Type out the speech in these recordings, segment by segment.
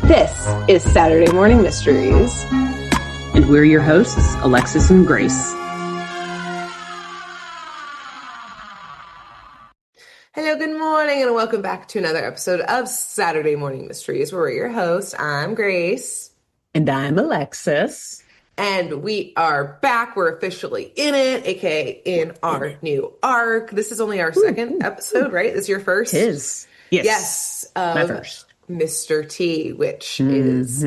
This is Saturday Morning Mysteries. And we're your hosts, Alexis and Grace. Hello, good morning, and welcome back to another episode of Saturday Morning Mysteries, where we're your hosts. I'm Grace. And I'm Alexis. And we are back. We're officially in it, aka in our new arc. This is only our second episode, right? This is your first? It is. Yes. My first. Mr. T, which is,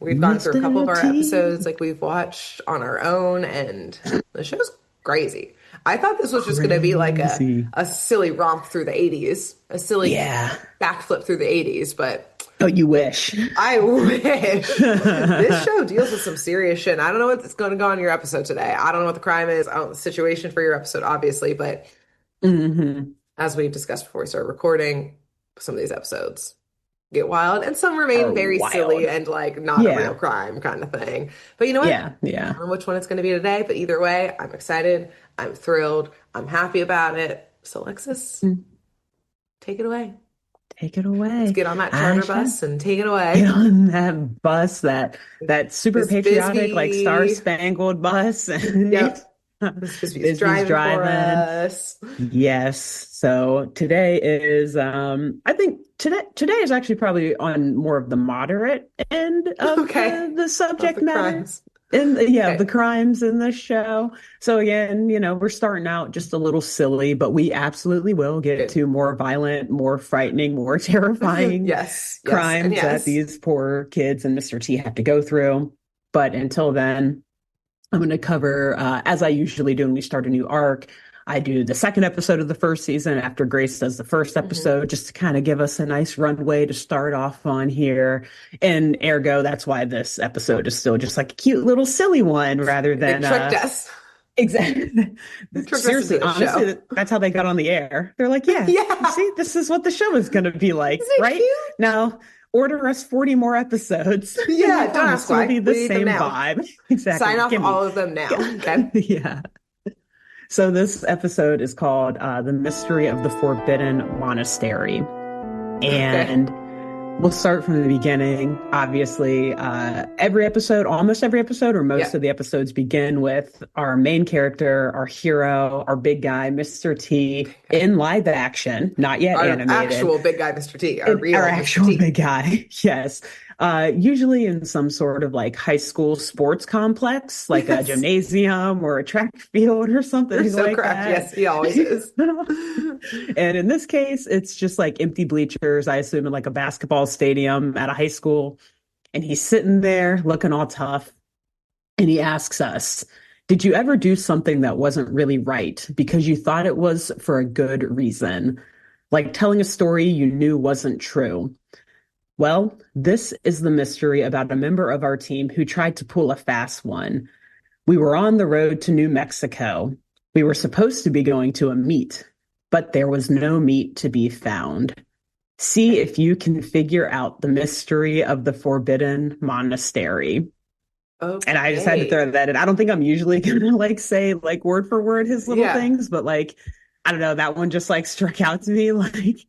we've gone through a couple of our episodes, like we've watched on our own, and the show's crazy. I thought this was just going to be like a silly romp through the 80s, a silly backflip through the 80s, but... Oh, you wish. I wish. This show deals with some serious shit. And I don't know what's going to go on your episode today. I don't know what the crime is. I don't know the situation for your episode, obviously, but as we discussed before we started recording, some of these episodes get wild, and some remain very silly and like not a real crime kind of thing. But you know what? Yeah. I don't know which one it's going to be today, but either way, I'm excited. I'm thrilled. I'm happy about it. So Alexis, take it away. Take it away. Let's get on that charter bus and take it away. Get on that bus, that super patriotic, like star-spangled bus. Yep. Bisbee's driving for us. Yes. So today is, I think today is actually probably on more of the moderate end of the subject matter. Crimes. The crimes in the show. So again, we're starting out just a little silly, but we absolutely will get to more violent, more frightening, more terrifying crimes that these poor kids and Mr. T have to go through. But until then, I'm going to cover, as I usually do when we start a new arc, I do the second episode of the first season after Grace does the first episode, just to kind of give us a nice runway to start off on here. And ergo, that's why this episode is still just like a cute little silly one rather than... They tricked us. Exactly. Seriously, honestly, that's how they got on the air. They're like, see, this is what the show is going to be like, right? Cute? Now... order us 40 more episodes. Yeah, don't ask why. It'll be the same vibe. Exactly. Sign off all of them now. Okay. Yeah. So this episode is called The Mystery of the Forbidden Monastery. And we'll start from the beginning. Obviously, almost every episode, or most of the episodes begin with our main character, our hero, our big guy, Mr. T, in live action, not yet animated. Our actual big guy, Mr. T. Our actual big guy, yes. Usually in some sort of like high school sports complex, like a gymnasium or a track field or something. You're so like correct. that. Yes, he always is. And in this case, it's just like empty bleachers, I assume in like a basketball stadium at a high school. And he's sitting there looking all tough. And he asks us, did you ever do something that wasn't really right because you thought it was for a good reason? Like telling a story you knew wasn't true. Well, this is the mystery about a member of our team who tried to pull a fast one. We were on the road to New Mexico. We were supposed to be going to a meet, but there was no meet to be found. See if you can figure out the mystery of the Forbidden Monastery. Okay. And I just had to throw that in. I don't think I'm usually going to like say like word for word his little things, but like, I don't know, that one just like struck out to me like,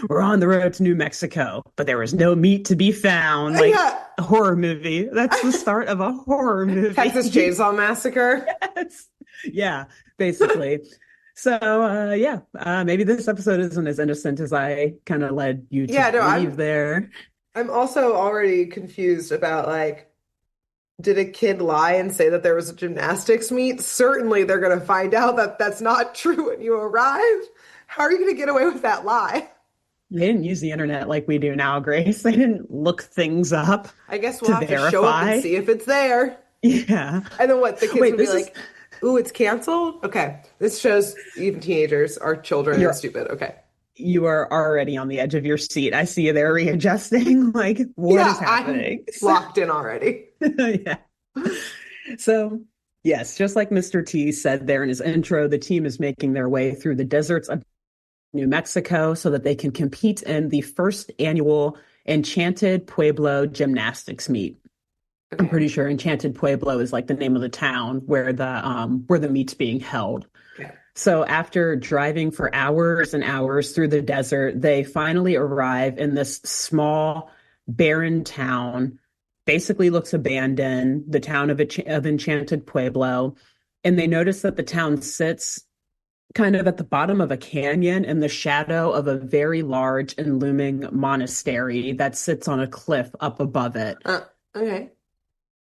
we're on the road to New Mexico, but there was no meat to be found. Like a horror movie. That's the start of a horror movie. Texas Chainsaw Massacre. Yes. Yeah, basically. So, maybe this episode isn't as innocent as I kind of led you to believe there. I'm also already confused about, like, did a kid lie and say that there was a gymnastics meet? Certainly they're going to find out that that's not true when you arrive. How are you going to get away with that lie? They didn't use the internet like we do now, Grace. They didn't look things up. I guess we'll have to show up and see if it's there. Yeah. And then what? The kids would be like, ooh, it's canceled? Okay. This shows even teenagers are children and stupid. Okay. You are already on the edge of your seat. I see you there readjusting. Like, what is happening? I'm locked in already. Yeah. So, yes, just like Mr. T said there in his intro, the team is making their way through the deserts of New Mexico so that they can compete in the first annual Enchanted Pueblo gymnastics meet. Okay. I'm pretty sure Enchanted Pueblo is like the name of the town where the meet's being held. Okay. So after driving for hours and hours through the desert, they finally arrive in this small barren town, basically looks abandoned, the town of Enchanted Pueblo. And they notice that the town sits kind of at the bottom of a canyon in the shadow of a very large and looming monastery that sits on a cliff up above it. Okay.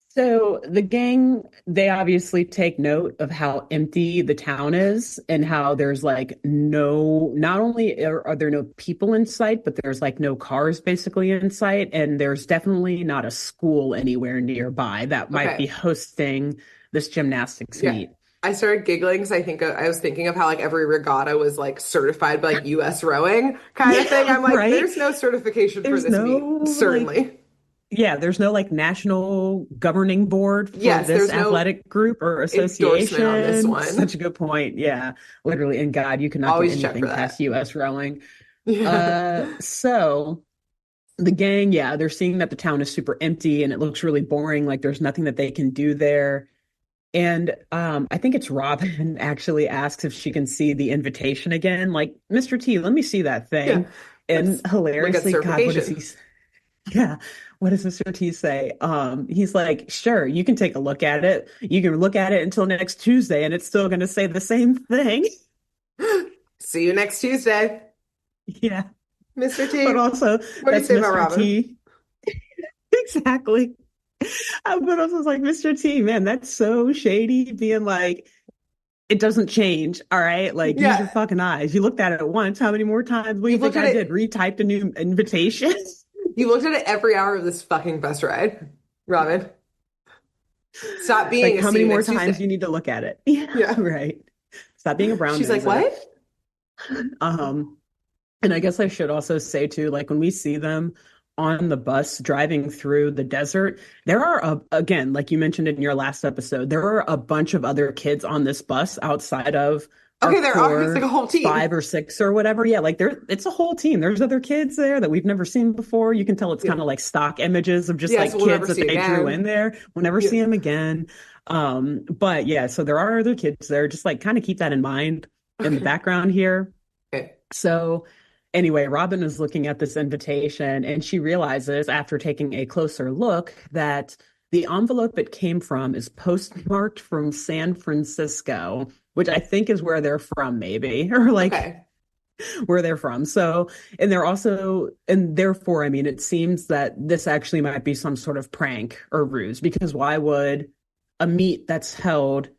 So the gang, they obviously take note of how empty the town is and how there's like no, not only are there no people in sight, but there's like no cars basically in sight. And there's definitely not a school anywhere nearby that might be Okay. hosting this gymnastics Yeah. meet. I started giggling because I was thinking of how like every regatta was like certified by like US rowing kind of thing. Yeah, I'm like, right. there's no certification for There's this no meet, like certainly. Yeah, there's no like national governing board for Yes, this there's no athletic group or endorsement on this association. one. Such a good point. Yeah, literally. And God, you cannot get Always check for anything past that. US rowing. Yeah. So the gang, yeah, they're seeing that the town is super empty and it looks really boring. Like there's nothing that they can do there. And I think it's Robin actually asks if she can see the invitation again. Like, Mr. T, let me see that Yeah. thing. And Let's look at hilariously, God, what does certification. he? Yeah. What does Mr. T say? He's like, sure, you can take a look at it. You can look at it until next Tuesday, and it's still going to say the same thing. See you next Tuesday, Yeah. Mr. But T. also, What do you that's say about Mr. Robin? T. Exactly. But also, it's like, Mr. T, man, that's so shady, being like, it doesn't change. All right. Like, use your Yeah, fucking eyes. You looked at it once. How many more times? What do you you've looked think at I did? it. Retyped a new invitation? You looked at it every hour of this fucking bus ride, Robin. Stop being Like, a how see many you more next times do you Tuesday. need to look at it? Yeah. Yeah. Right. Stop being a brown She's like, noser. what? Um, and I guess I should also say too, like when we see them on the bus driving through the desert, there are again, like you mentioned in your last episode, there are a bunch of other kids on this bus outside of our Okay, there are. It's like core a whole five team. or six or whatever. Yeah, like it's a whole team. There's other kids there that we've never seen before. You can tell it's Yeah. kind of like stock images of just Yes, like we'll never kids that see they drew in again. there. We'll never Yeah. see them again. But yeah, so there are other kids there. Just like kind of keep that in mind in the Okay. background here. Okay. So, anyway, Robin is looking at this invitation and she realizes after taking a closer look that the envelope it came from is postmarked from San Francisco, which I think is where they're from, maybe, or like Okay. where they're from. So, and they're also, and therefore, I mean, it seems that this actually might be some sort of prank or ruse because why would a meet that's held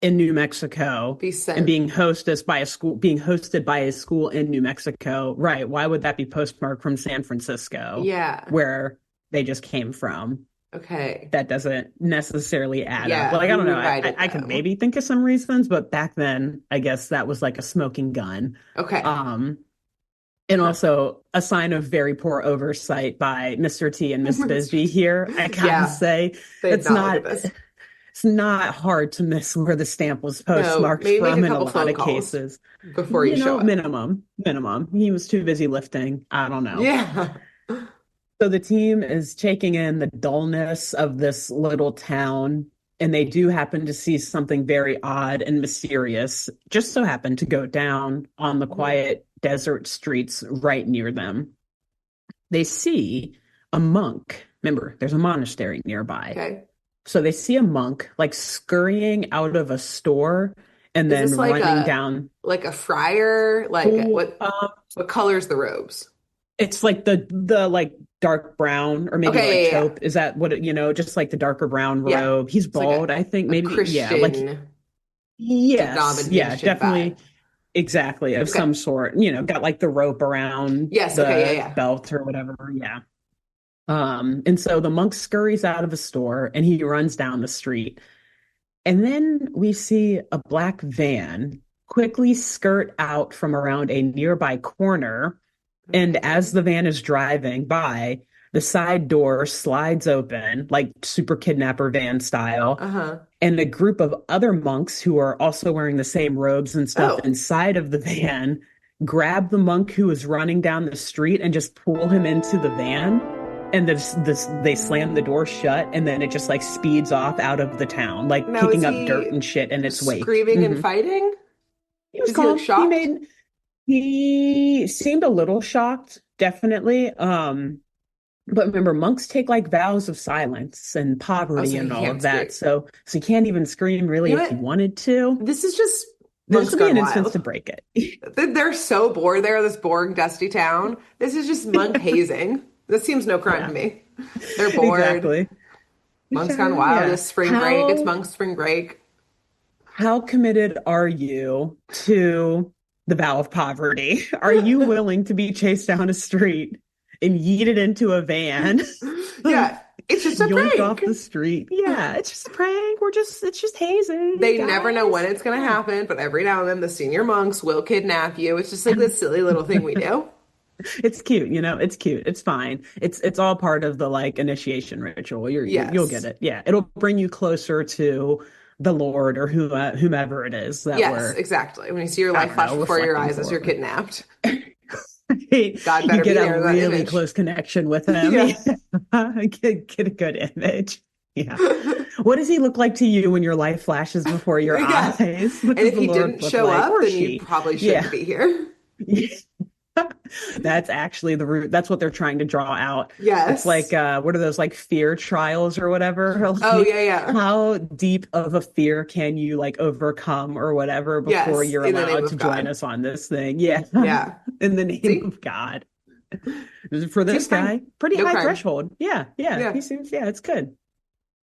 in New Mexico Be and sent. being hosted by a school in New Mexico, right? Why would that be postmarked from San Francisco, Yeah. where they just came from? Okay. That doesn't necessarily add up. Yeah. Like, I don't Who know. invited I could them? maybe think of some reasons, but back then, I guess that was like a smoking gun. Okay. Um, and Huh. also a sign of very poor oversight by Mr. T and Miss Bisbee here. I gotta Yeah. say, They did it's not look at not. this. It's not hard to miss where the stamp was No, postmarked maybe make a from in a couple lot phone of calls cases. before you show up. Minimum. He was too busy lifting. I don't know. Yeah. So the team is taking in the dullness of this little town, and they do happen to see something very odd and mysterious, just so happen to go down on the Mhm. quiet desert streets right near them. They see a monk. Remember, there's a monastery nearby. Okay. So they see a monk like scurrying out of a store and Is then this running down. like a friar? Like Oh, what color's the robes? it's like the like dark brown or maybe like Okay, yeah, taupe. Is that what just like the darker brown yeah. Yeah. robe? He's It's like bald, I think. a Maybe, yeah, like Christian yes, yeah, denomination vibe. definitely, exactly of Okay. some sort. Got like the rope around Yes, okay, yeah, the yeah. belt or whatever. Yeah. And so the monk scurries out of a store and he runs down the street. And then we see a black van quickly skirt out from around a nearby corner. And as Okay. the van is driving by, the side door slides open, like Super Kidnapper van style. Uh-huh. And a group of other monks who are also wearing the same robes and stuff Oh, inside of the van grab the monk who is running down the street and just pull him into the van. And they slam the door shut, and then it just like speeds off out of the town, like now is kicking up dirt he and shit in its wake. screaming and fighting? He was Is he like calm. shocked? He seemed a little shocked, definitely. But remember, monks take like vows of silence and Oh, poverty so he and all can't of that. scream. So you can't even scream really You know if you what? wanted to. This is just This monks would be gone an instance wild. to break it. They're so bored there, this boring, dusty town. This is just monk hazing. This seems no crime to Yeah, me. They're bored. exactly. Monks gone Sure, wild. yeah. It's spring break. It's monk spring break. How committed are you to the vow of poverty? Are you willing to be chased down a street and yeeted into a van, Yeah, it's just a yoinked prank. off the street? Yeah, it's just a prank. It's just hazing, They never know when guys. it's going to Yeah. happen, but every now and then the senior monks will kidnap you. It's just like this silly little thing we do. It's cute, it's cute. It's fine. It's all part of the like initiation ritual. You'll get Yes. it. Yeah, it'll bring you closer to the Lord or whomever it is that Yes, we're, exactly. When you see your I life don't flash know, before your reflecting eyes as you're for. kidnapped, God You better get be a there in that really image. close connection with him. Yeah. Get a good image. Yeah. What does he look like to you when your life flashes before your Yes. eyes? What And does if the he Lord didn't look show like? up, Or then you she? probably shouldn't Yeah. be here. That's actually the route. That's what they're trying to draw out. It's like, Yes. what are those like fear trials or whatever? Oh, Like, yeah, yeah. how deep of a fear can you like overcome or whatever before Yes, you're in the name allowed to of join God. us on this thing? Yeah. Yeah. In the name See? of God. For Seems this fine. guy, pretty No high crime. threshold. Yeah, yeah. Yeah. He seems, yeah, it's good.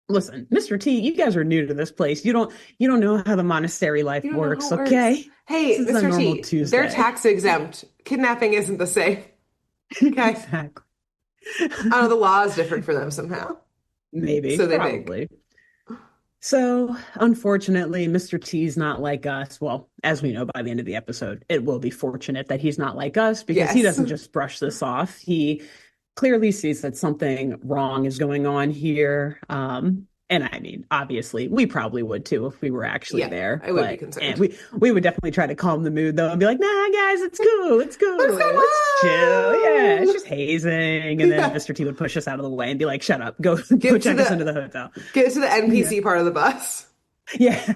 Listen, Mr. T, you guys are new to this place. You don't know how the monastery life You don't know how works, it works. okay? This Hey, is a Mr. normal T, they're Tuesday. tax exempt. Kidnapping isn't the same. Okay. Exactly. I don't know, the law is different for them somehow. Maybe, So they think. probably. So, unfortunately, Mr. T's not like us. Well, as we know by the end of the episode, it will be fortunate that he's not like us because he Yes. doesn't just brush this off. He clearly sees that something wrong is going on here. And I mean, obviously, we probably would too if we were actually Yeah, there. I would be But and concerned. we would definitely try to calm the mood though and be like, "Nah, guys, it's cool, it's What's cool, it's chill. Yeah, it's going just hazing." And on? then Yeah. Mr. T would push us out of the way and be like, "Shut up, go go Get to check us into the the hotel." get to the Yeah, NPC part of the bus. yeah.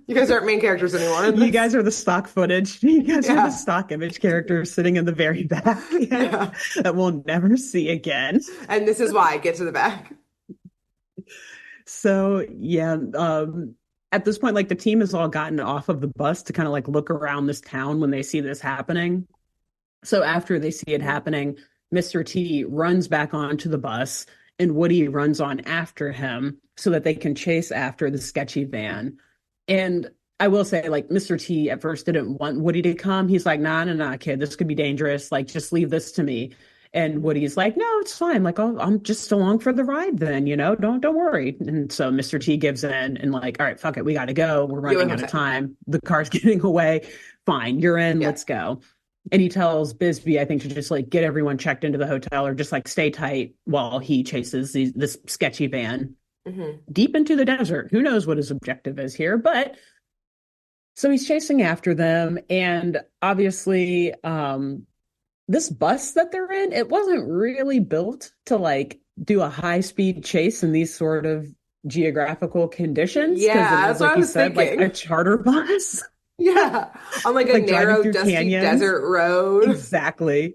You guys aren't main characters anymore in You this. guys are the stock footage. You guys are the Yeah. stock image characters sitting in the very back. Yeah, Yeah. that we'll never see again. And this is why I get to the back. So yeah, at this point, like the team has all gotten off of the bus to kind of like look around this town when they see this happening. So after they see it happening, Mr. T runs back onto the bus and Woody runs on after him so that they can chase after the sketchy van. And I will say, like, Mr. T at first didn't want Woody to come. He's like, nah, nah, nah, kid, this could be dangerous. Like, just leave this to me. And Woody's like, no, it's fine. Like, I'm just along for the ride then, don't worry. And so Mr. T gives in and like, all right, fuck it, we got to go. We're You running and out of Jose. time. The car's getting away. Fine, you're in. Yeah. Let's go. And he tells Bisbee, I think, to just like get everyone checked into the hotel or just like stay tight while he chases this sketchy van Hmm. deep into the desert. Who knows what his objective is here? But so he's chasing after them. And obviously, this bus that they're in, it wasn't really built to like do a high speed chase in these sort of geographical conditions because it Yeah, is, that's what like I you was said, like a thinking. charter bus, Yeah. On like a like driving narrow, through dusty canyons. desert road.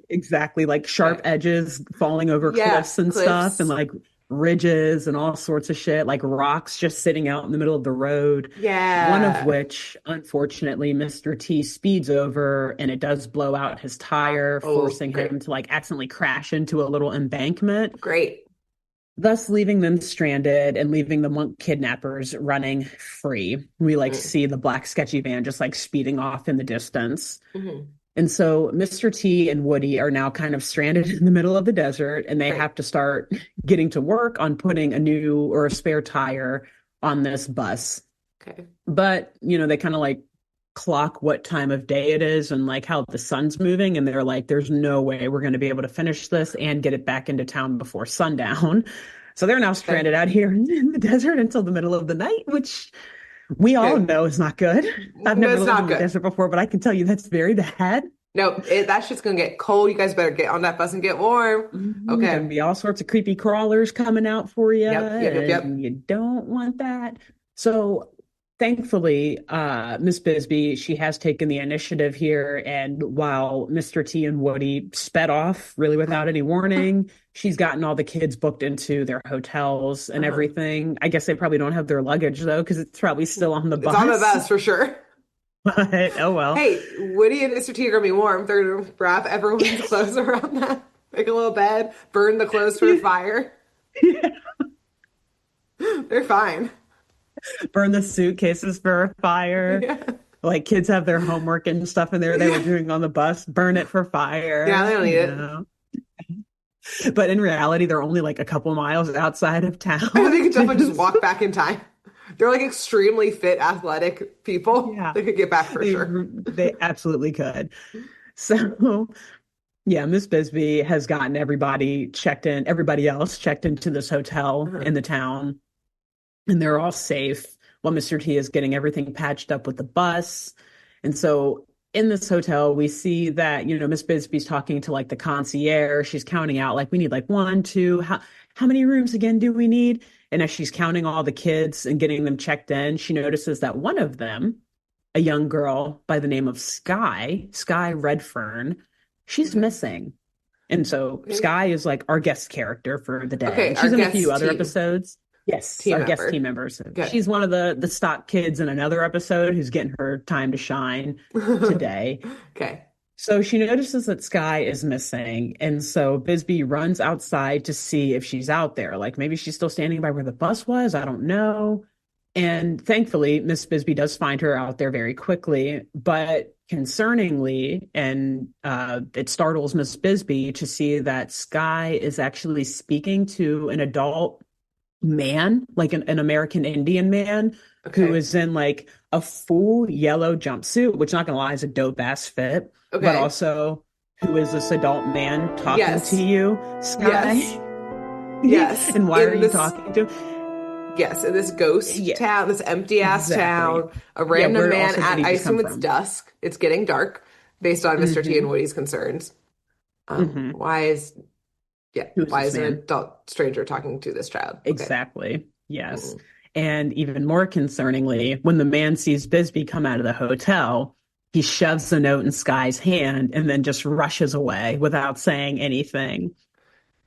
Exactly. Like sharp Yeah. edges falling over Yeah. cliffs and stuff, and Cliffs. like ridges and all sorts of shit, like rocks just sitting out in the middle of the road. One of Yeah. which, unfortunately, Mr. T speeds over and it does blow out his tire, Oh, forcing great. him to like accidentally crash into a little embankment, Great. thus leaving them stranded and leaving the monk kidnappers running free. We like Mm. see the black sketchy van just like speeding off in the distance. Hmm. And so Mr. T and Woody are now kind of stranded in the middle of the desert and they Great. have to start getting to work on putting a new or a spare tire on this bus. Okay. But, they kind of like clock what time of day it is and like how the sun's moving. And they're like, there's no way we're going to be able to finish this and get it back into town before sundown. So they're now Okay. stranded out here in the desert until the middle of the night, which we all Okay. know is not good. I've No, never it's lived not in the good. desert before, but I can tell you that's very bad. No, that shit's gonna get cold. You guys better get on that bus and get warm. Gonna Okay. be all sorts of creepy crawlers coming out for you, Yep. Yep. Yep. Yep. and you don't want that. So thankfully, Miss Bisbee, she has taken the initiative here, and while Mr. T and Woody sped off really without any warning, she's gotten all the kids booked into their hotels and Uh-huh. everything. I guess they probably don't have their luggage though, because it's probably still on the It's on the bus. bus for sure. But oh well. Hey, Woody and Mr. T are gonna be warm. They're gonna wrap everyone's clothes around that. Make a little bed, burn the clothes for the fire. They're fine. Burn the suitcases for a fire. Yeah. Like kids have their homework and stuff in there they were Yeah. doing on the bus, burn it for Yeah, fire, they don't need you it. know. But in reality, they're only like a couple miles outside of And they town. could definitely just walk back in time. They're like extremely fit, athletic people. Yeah, They could get back for they sure. they absolutely could. So yeah, Miss Bisbee has gotten everybody else checked into this hotel Uh-huh. in the town, and they're all safe while Mr. T is getting everything patched up with the bus. And so in this hotel, we see that, Miss Bisbee's talking to like the concierge. She's counting out like we need like one, two, how many rooms again do we need? And as she's counting all the kids and getting them checked in, she notices that one of them, a young girl by the name of Sky Redfern, she's Okay. missing. And so Okay. Sky is like our guest character for the day. Okay, And our she's in a few guest other team, episodes. Yes, team our guest team member. member. So Good. she's one of the stock kids in another episode who's getting her time to shine today. Okay. So she notices that Sky is missing. And so Bisbee runs outside to see if she's out there. Like maybe she's still standing by where the bus was. I don't know. And thankfully, Miss Bisbee does find her out there very quickly. But concerningly, and it startles Miss Bisbee to see that Sky is actually speaking to an adult man, like an American Indian man who Okay. is in like a full yellow jumpsuit, which not gonna lie is a dope ass fit, but Okay. also who is this adult man talking to Yes. you, Sky? Yes. Yes. And why are In you this, talking to? yes, in this ghost Yeah, town, this empty ass exactly. town, a Yeah, random where man also did at, he I just come assume it's from? dusk. It's getting dark based on Mr. T and Hmm. Woody's concerns. Hmm. Who is Why this is an man? adult stranger talking to this child? Okay. Exactly. Yes. Mm. And even more concerningly, when the man sees Bisbee come out of the hotel, he shoves the note in Sky's hand and then just rushes away without saying anything.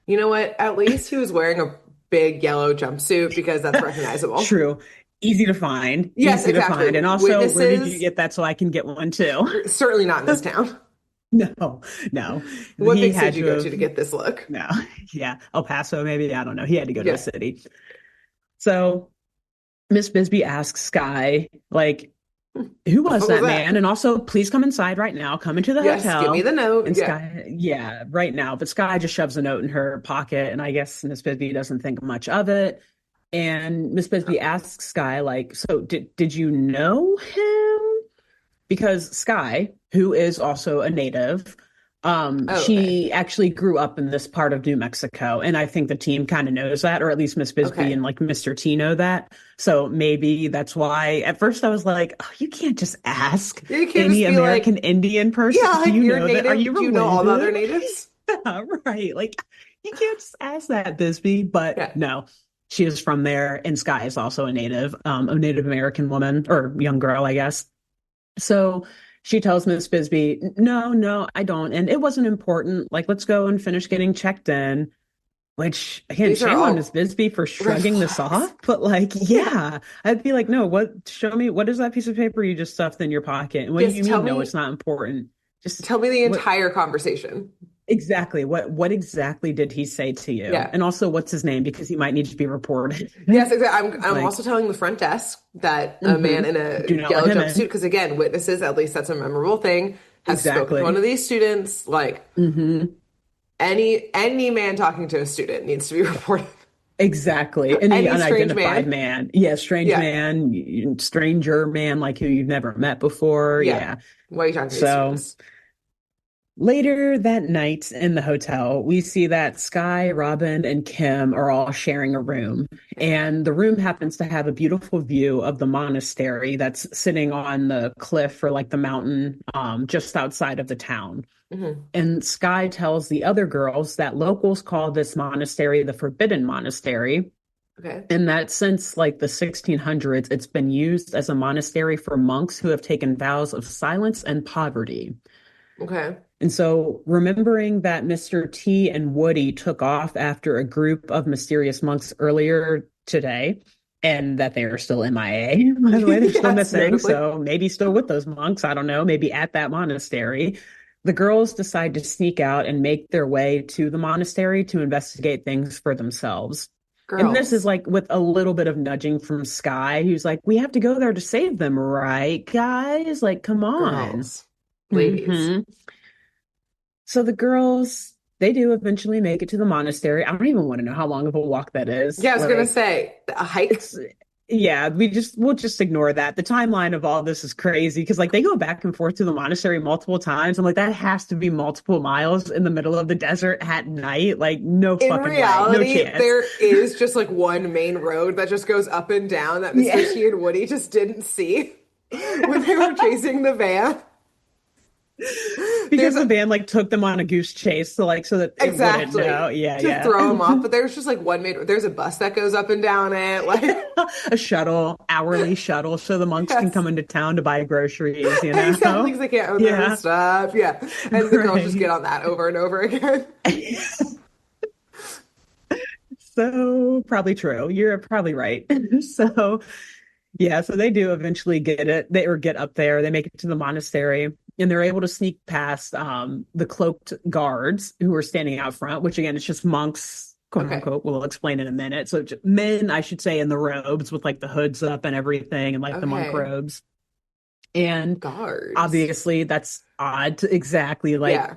You know what? At least he was wearing a big yellow jumpsuit because that's recognizable. True. Easy to find. Yes, Easy to exactly. find. And also, where did you Witnesses, get that so I can get one too? certainly not in this town. No, no. What He big city had did you to go have, to get this look? no. Yeah. El Paso, maybe. I don't know. He had to go to a Yeah. city. So Miss Bisbee asks Sky, like, who What the was fuck was that that? man? And also, please come inside right now. Come into the Yes, give me hotel. the note. And Yeah. Sky, yeah, right now. But Sky just shoves a note in her pocket, and I guess Miss Bisbee doesn't think much of it. And Miss Bisbee asks Sky, like, so did you know him? Because Sky, who is also a native, Oh, okay. she actually grew up in this part of New Mexico, and I think the team kind of knows that, or at least Miss Bisbee Okay. and like Mr. T know that. So maybe that's why. At first, I was like, "Oh, you can't just ask Yeah, you can't any just be American like, Indian person. yeah, Do like you you're know that? Are native. you Do you know all the other related?" natives? Yeah, right. Like you can't just ask that, Bisbee. But Yeah. no, she is from there, and Sky is also a Native American woman or young girl, I guess. So she tells Miss Bisbee, no, no, I don't. And it wasn't important. Like, let's go and finish getting checked in. Which, again, These are shame on Miss all Bisbee for red shrugging this flags. off. But, like, Yeah. yeah, I'd be like, no, show me, what is that piece of paper you just stuffed in your pocket? And what do Yes, you mean, no, it's not important? Just tell me the what entire conversation. exactly, what exactly did he say to you? Yeah. And also, what's his name? Because he might need to be reported. Yes, exactly. I'm Like, also telling the front desk that a man mhm. in a Do not let yellow him jumpsuit, in. because again, witnesses, at least that's a memorable thing, has spoken to one Exactly. of these students. Like Hmm. any man talking to a student needs to be reported. Exactly. Any Any strange unidentified man. man. Yeah, strange Yeah. man, stranger man, like who you've never met before. Yeah. Yeah. Why are you talking to these So students? later that night in the hotel, we see that Sky, Robin, and Kim are all sharing a room. And the room happens to have a beautiful view of the monastery that's sitting on the cliff or like the mountain just outside of the town. Hmm. And Sky tells the other girls that locals call this monastery the Forbidden Monastery Okay. And that since like the 1600s, it's been used as a monastery for monks who have taken vows of silence and poverty. Okay. And so, remembering that Mr. T and Woody took off after a group of mysterious monks earlier today, and that they are still MIA, by the way, they're still Yes, missing. notably. So, maybe still with those monks. I don't know, maybe at that monastery. The girls decide to sneak out and make their way to the monastery to investigate things for themselves. And this is Girls. like with a little bit of nudging from Sky, who's like, we have to go there to save them, right, guys? Like, come on. Girls. Ladies. hmm So the girls, they do eventually make it to the monastery. I don't even want to know how long of a walk that is. Yeah, I was gonna Like, say a hike. it's yeah, we'll just ignore that. The timeline of all this is crazy because like they go back and forth to the monastery multiple times. I'm like, that has to be multiple miles in the middle of the desert at night. Like, no In fucking way, no reality, chance. there is just like one main road that just goes up and down that Mr. Yeah. T and Woody just didn't see when they were chasing the van. Because There's the a, van like took them on a goose chase, so like so that it wouldn't know. exactly Yeah, to yeah. throw them off, but there's just like one main. There's a bus that goes up and down it. Like A shuttle, hourly shuttle, so the monks can yes, come into town to buy groceries, you exactly. know? 'Cause they can't own their own Yeah, stuff. Yeah, and the girls just get right. on that over and over again. So probably true. You're probably right. So yeah, so they do eventually get it. They or get up there. They make it to the monastery, and they're able to sneak past the cloaked guards who are standing out front. Which again, it's just monks, quote Okay, unquote. We'll explain in a minute. So men, I should say, in the robes with like the hoods up and everything, and like the monk okay. robes. And Guards. obviously, that's odd. Exactly, like Yeah,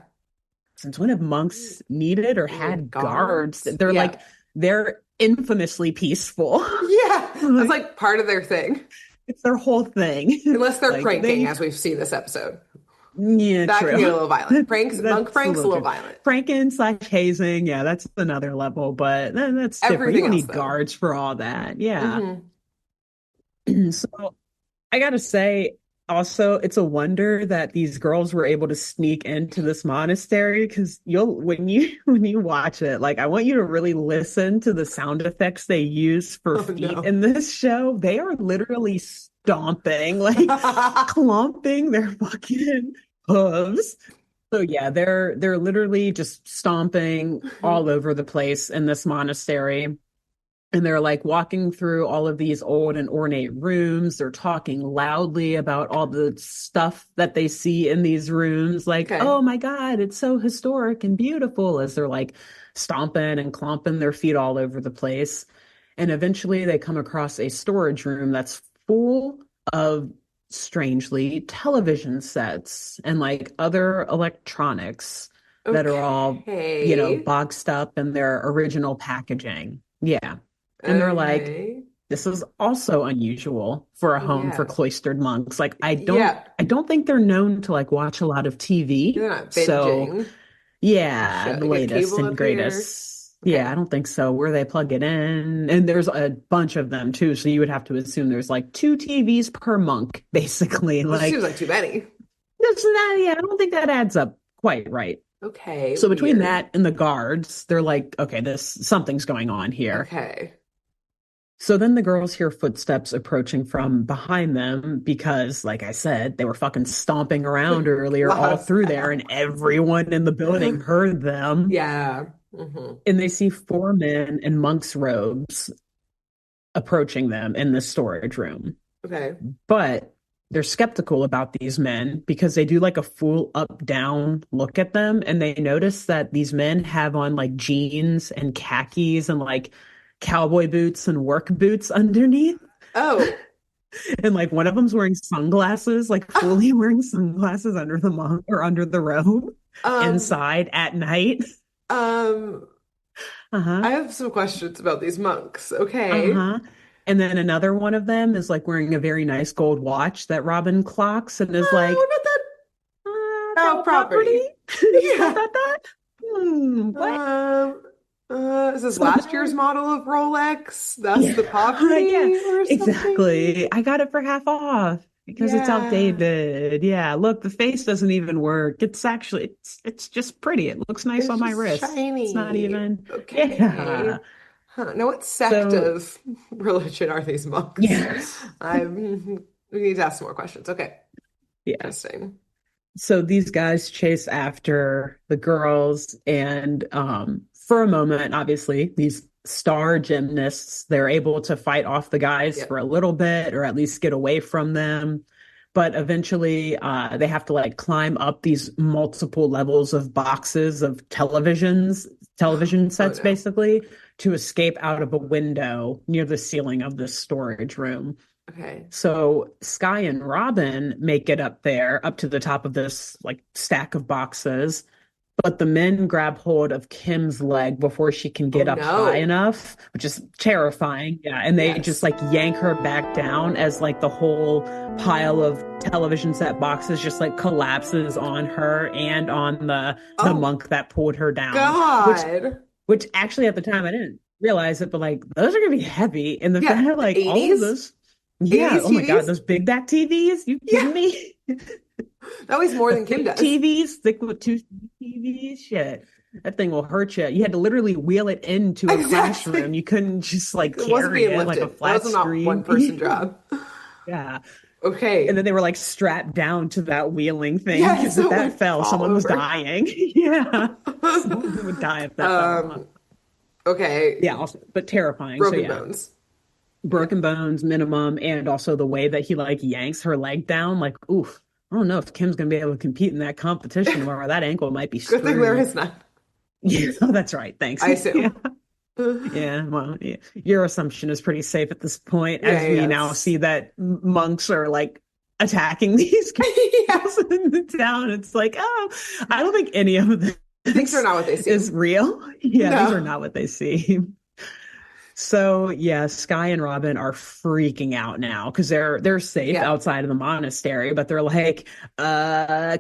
since when have monks needed or need had guards? guards. They're Yeah, like they're infamously peaceful. yeah. That's Like, like part of their thing, it's their whole thing. unless they're Like pranking, they, as we've seen this episode. yeah, That can true. get a little violent. Pranks, monk That's a pranks, a little little true. violent. Franken slash hazing, yeah, that's another level, but that's different. You Everything don't else, need though. guards for all that. Yeah. Hmm. So I gotta say, also, it's a wonder that these girls were able to sneak into this monastery because you'll when you watch it, like I want you to really listen to the sound effects they use for Oh feet no. in this show. They are literally stomping, like clomping their fucking hooves. So yeah, they're literally just stomping all over the place in this monastery. And they're like walking through all of these old and ornate rooms. They're talking loudly about all the stuff that they see in these rooms. Like, Okay. oh my God, it's so historic and beautiful as they're like stomping and clomping their feet all over the place. And eventually they come across a storage room that's full of strangely television sets and like other electronics that are all, Okay. boxed up in their original packaging. Yeah. And they're like, Okay. this is also unusual for a home for Yeah. cloistered monks. Like Yeah. I don't think they're known to like watch a lot of TV. They're not So binging. yeah, the Get latest cable and up here. greatest. Yeah, I Okay. don't think so. Where they plug it in. And there's a bunch of them too. So you would have to assume there's like two TVs per monk, basically. Which Like seems like too many. that's not, yeah, I don't think that adds up quite right. Okay. So between Weird. that and the guards, they're like, okay, this something's going on here. Okay. So then the girls hear footsteps approaching from behind them because, like I said, they were fucking stomping around earlier Lot all of through there, and sound. everyone in the building heard them. Yeah. Hmm. And they see four men in monks' robes approaching them in the storage room. Okay. But they're skeptical about these men because they do like a full up down look at them and they notice that these men have on like jeans and khakis and like cowboy boots and work boots underneath. Oh. And like one of them's wearing sunglasses, like fully wearing sunglasses under the monk or under the robe Um, inside at night. um, Uh-huh. I have some questions about these monks. Okay. Uh-huh. And then another one of them is like wearing a very nice gold watch that Robin clocks and is like, What about that? Oh, Bell property? property. You said Yeah. that? What? Um, is this So last they're, year's model of Rolex? That's the yeah, property or something? exactly. I got it for half off because it's Yeah. outdated. Yeah, look, the face doesn't even work. It's actually it's just pretty. It looks nice It's on my just wrist. It's not shiny. even, yeah. Okay. Huh. Now, what sect So, of religion are these monks? yeah. We need to ask some more questions. Okay, Yeah. interesting. So these guys chase after the girls, and for a moment, obviously, these star gymnasts, they're able to fight off the guys Yep. for a little bit, or at least get away from them. But eventually, they have to like climb up these multiple levels of boxes of television Oh sets, no. basically, to escape out of a window near the ceiling of this storage room. Okay. So Sky and Robin make it up there, up to the top of this like stack of boxes. But the men grab hold of Kim's leg before she can Oh get up high no. enough, which is terrifying. Yeah. And they just Yes. like yank her back down as like the whole pile of television set boxes just like collapses on her and on the Oh monk that pulled her down, which God. which actually at the time I didn't realize it, but like those are gonna be heavy. And the Yeah, fact the like all of 80s, those, yeah, 80s oh my God, TVs. those big back TVs, you Yeah, kidding me? that weighs more The than Kim thick does. TVs, thick with two TVs, shit. That thing will hurt you. You had to literally wheel it into a classroom. Exactly. You couldn't just like It wasn't carry being it like a lifted. That flat was not one screen. person job. Yeah. And Okay. then they were like strapped down to that wheeling thing Yeah, because if so it that would fell, fall someone was over. dying. Yeah. Someone would die if that fell off. Um, okay. Yeah, also, but terrifying. So Broken yeah, bones. Yeah. broken bones minimum, and also the way that he like yanks her leg down, like, oof. I don't know if Kim's gonna be able to compete in that competition tomorrow. That ankle might be Good thing there screwed. is none. Yeah, that's right. Thanks. I Yeah. assume. Yeah, well, yeah. Your assumption is pretty safe at this point, Yeah, as we yeah, now it's see that monks are like attacking these yeah. girls in the town. It's like, oh, I don't think any of Things are this not what they is seem. real. Yeah, these are No. not what they seem. So yeah, Sky and Robin are freaking out now because they're safe Yeah. outside of the monastery, but they're like,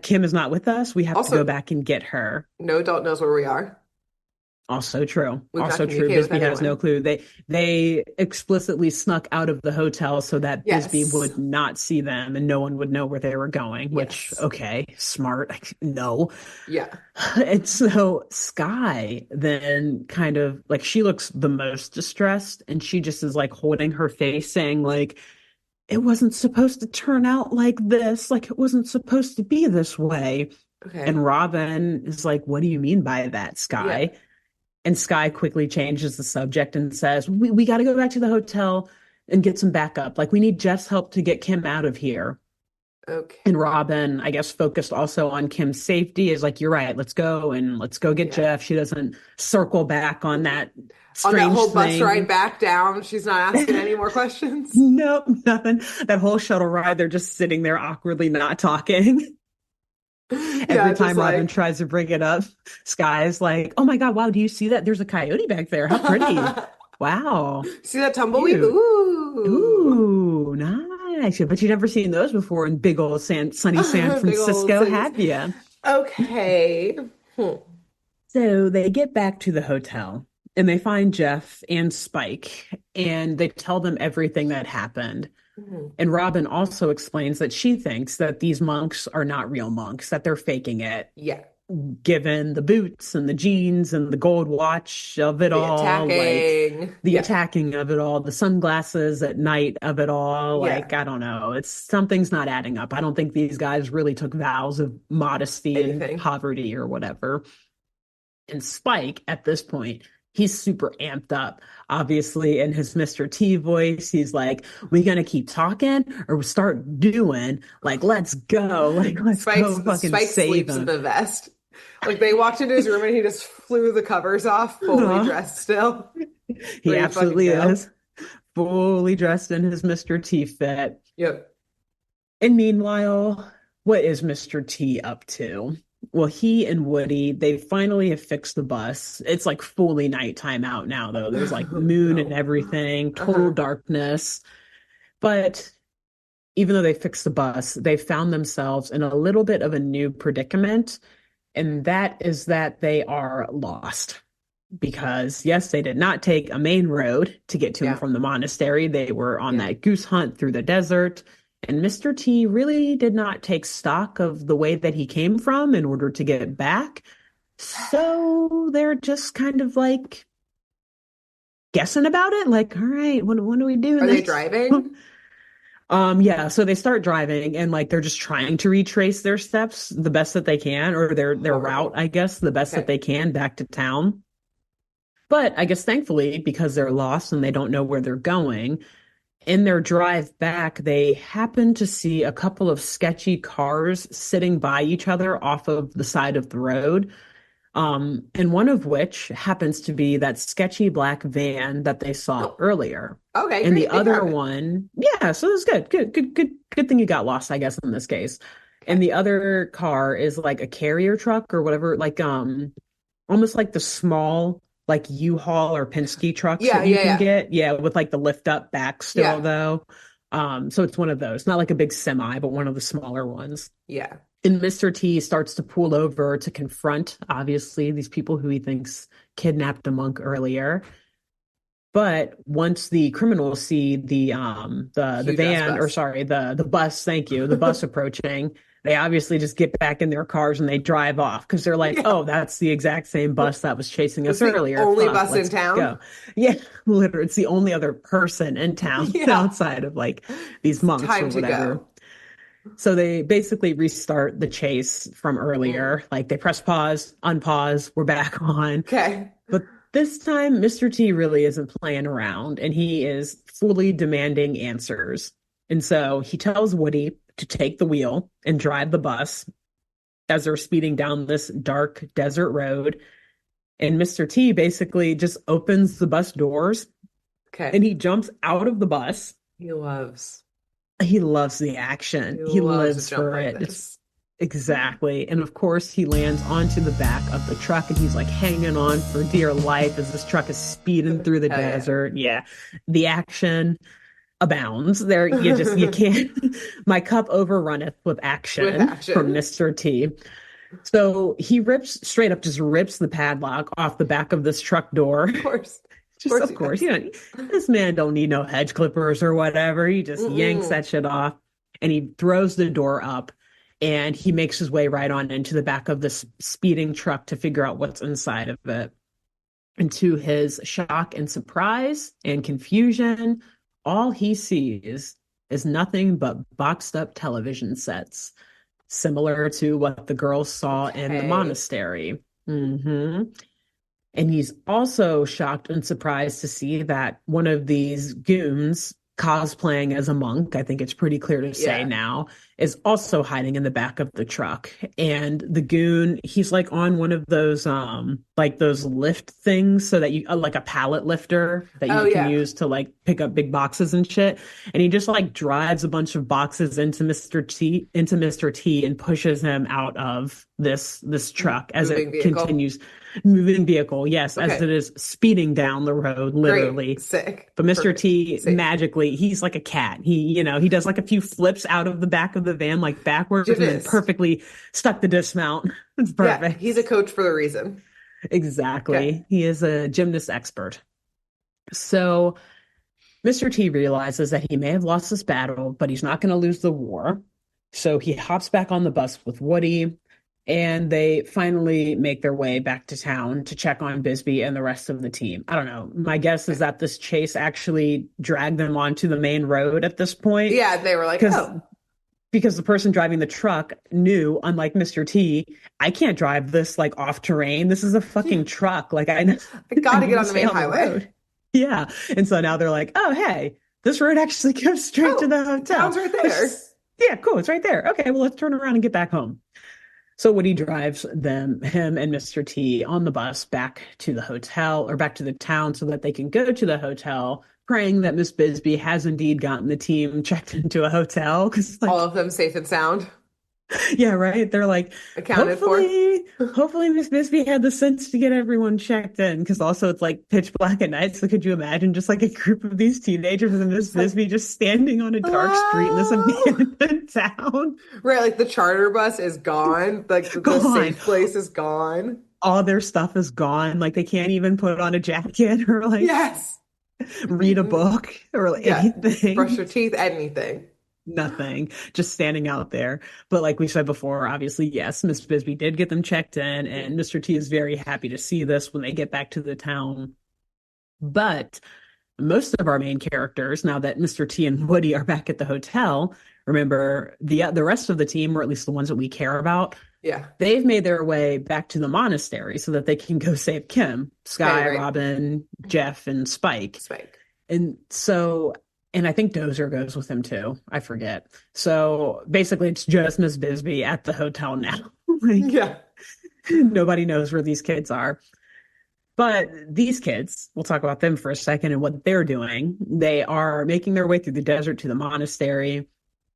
Kim is not with us. We have to go Also, back and get her. no adult knows where we are. Also true. We've not Also true. communicated with Bisbee has no anyone. clue. They explicitly snuck out of the hotel so that Bisbee Yes. would not see them and no one would know where they were going, which, Yes. okay, smart. No. Yeah. And so Sky then kind of like she looks the most distressed and she just is like holding her face saying like it wasn't supposed to turn out like this, like it wasn't supposed to be this way. Okay. And Robin is like, what do you mean by that, Yeah. Sky? And Sky quickly changes the subject and says, we got to go back to the hotel and get some backup. Like, we need Jeff's help to get Kim out of here. Okay. And Robin, I guess, focused also on Kim's safety, is like, you're right, let's go and let's go get Yeah. Jeff. She doesn't circle back on that On that strange whole bus ride thing. back down, she's not asking any more questions. Nope, nothing. That whole shuttle ride, they're just sitting there awkwardly not talking. Yeah, Every just time Robin like tries to bring it up, Sky is like, oh my God, wow, do you see that? There's a coyote back there. How pretty. Wow. see that tumbleweed? Cute. Ooh. Ooh, nice. But you've never seen those before in big old sunny San Big old Francisco, cities. have you? Okay. Hmm. So they get back to the hotel and they find Jeff and Spike and they tell them everything that happened. Mhm. And Robin also explains that she thinks that these monks are not real monks, that they're faking it, Yeah. given the boots and the jeans and the gold watch of it The all, like attacking. the Yeah. attacking of it all, the sunglasses at night of it all. Yeah. Like, I don't know. It's something's not adding up. I don't think these guys really took vows of modesty and Anything. poverty or whatever. And Spike, at this point, he's super amped up. Obviously, in his Mr. T voice, he's like, we gonna keep talking or we start doing? Like, let's go. Like, let's go fucking Spike save sleeps in him. the vest. Like they walked into his room and he just flew the covers off, fully dressed still. He Ready to fucking absolutely go. is. Fully dressed in his Mr. T fit. Yep. And meanwhile, what is Mr. T up to? Well, he and Woody, they finally have fixed the bus. It's like fully nighttime out now, though. There's like moon and No. everything, total Uh-huh. darkness. But even though they fixed the bus, they found themselves in a little bit of a new predicament. And that is that they are lost. Because, yes, they did not take a main road to get to and Yeah. from the monastery. They were on Yeah. that goose hunt through the desert. And Mr. T really did not take stock of the way that he came from in order to get back. So they're just kind of like guessing about it. Like, all right, when do we do Are they this? driving? Yeah, so they start driving and like they're just trying to retrace their steps the best that they can, or their route, Horrible. I guess, the best that Okay. they can back to town. But I guess thankfully, because they're lost and they don't know where they're going, in their drive back, they happen to see a couple of sketchy cars sitting by each other off of the side of the road. And one of which happens to be that sketchy black van that they saw Oh, earlier. okay, And the great. They other found it. one, yeah, so it was good. Good thing you got lost, I guess, in this case. And Okay. the other car is like a carrier truck or whatever, like almost like the small like U-Haul or Penske trucks Yeah, that you yeah, can yeah. get. Yeah, with like the lift up back still Yeah. though. So it's one of those, not like a big semi, but one of the smaller ones. Yeah. And Mr. T starts to pull over to confront, obviously, these people who he thinks kidnapped the monk earlier. But once the criminals see the Huge ass van, or bus. sorry, the bus, thank you, the bus approaching, they obviously just get back in their cars and they drive off because they're like, Yeah. oh, that's the exact same bus that was chasing us It's the earlier. only Fuck, bus in let's town. go. Yeah, literally, it's the only other person in town Yeah. outside of like these It's monks or time to whatever. go. So they basically restart the chase from Mm. earlier. Like they press pause, unpause, we're back on. Okay. But this time, Mr. T really isn't playing around and he is fully demanding answers. And so he tells Woody to take the wheel and drive the bus as they're speeding down this dark desert road. And Mr. T basically just opens the bus doors Okay. and he jumps out of the bus. He loves. He loves the action. He He loves a lives jump for like it. It's this. exactly. And of course, he lands onto the back of the truck and he's like hanging on for dear life as this truck is speeding through the Hell yeah. desert. Yeah. The action abounds. There, you can't. My cup overrunneth with With action from action. Mr. T. So he rips straight up, just rips the padlock off the back of this truck door. Of course. Of Just, course of he course, does. you know, this man don't need no hedge clippers or whatever. He just yanks Mm-mm. that shit off and he throws the door up and he makes his way right on into the back of this speeding truck to figure out what's inside of it. And to his shock and surprise and confusion, all he sees is nothing but boxed up television sets, similar to what the girls saw in the Okay. monastery. Hmm. And he's also shocked and surprised to see that one of these goons cosplaying as a monk, I think it's pretty clear to say Yeah. now, is also hiding in the back of the truck. And the goon, he's like on one of those like those lift things so that you like a pallet lifter that Oh you can yeah. use to like pick up big boxes and shit. And he just like drives a bunch of boxes into Mr. T and pushes him out of this truck as Moving it vehicle. continues. Moving vehicle, yes, as it Okay. is speeding down the road, Great. literally. Sick. But Mr. Perfect. T Safe. magically, he's like a cat. He does like a few flips out of the back of the van, like backwards, and then Gymnast. perfectly stuck the dismount. It's Yeah, he's a perfect. coach for a reason. Okay. Exactly. He is a gymnast expert. So Mr. T realizes that he may have lost this battle, but he's not going to lose the war. So he hops back on the bus with Woody, and they finally make their way back to town to check on Bisbee and the rest of the team. I don't know. My guess is Okay. that this chase actually dragged them onto the main road at this point Yeah, they were like, because oh, the person driving the truck knew, unlike Mr. T, I can't drive this like off terrain. This is a yeah, fucking truck. Like I I I gotta need get to on the stay main on the highway. road. Yeah. And so now they're like, oh, hey, this road actually goes straight to Oh, the town's hotel, right which there. is, yeah, cool. It's right there. Okay, well, let's turn around and get back home. So Woody drives him and Mr. T on the bus back to the hotel or back to the town so that they can go to the hotel, praying that Miss Bisbee has indeed gotten the team checked into a hotel. Because, All like, of them safe and sound, yeah, right. They're like, accounted for. hopefully Miss Bisbee had the sense to get everyone checked in. Because also it's like pitch black at night. So could you imagine just like a group of these teenagers and Miss Just like, Bisbee just standing on a dark street in this oh, abandoned town? right, like the charter bus is gone. Like the Gone. safe place is gone. All their stuff is gone. Like they can't even put on a jacket or like Yes. read a book or like Yeah. Brush anything. your teeth, anything. Nothing. Just standing out there. But like we said before, obviously, yes, Miss Bisbee did get them checked in, and Mr. T is very happy to see this when they get back to the town. But most of our main characters, now that Mr. T and Woody are back at the hotel, remember the rest of the team, or at least the ones that we care about, Yeah. they've made their way back to the monastery so that they can go save Kim, Okay, Sky, right. Robin, Jeff, and Spike. Spike. And so, and I think Dozer goes with him too. I forget. So basically, it's just Miss Bisbee at the hotel now. Like, Yeah. nobody knows where these kids are. But these kids, we'll talk about them for a second and what they're doing. They are making their way through the desert to the monastery.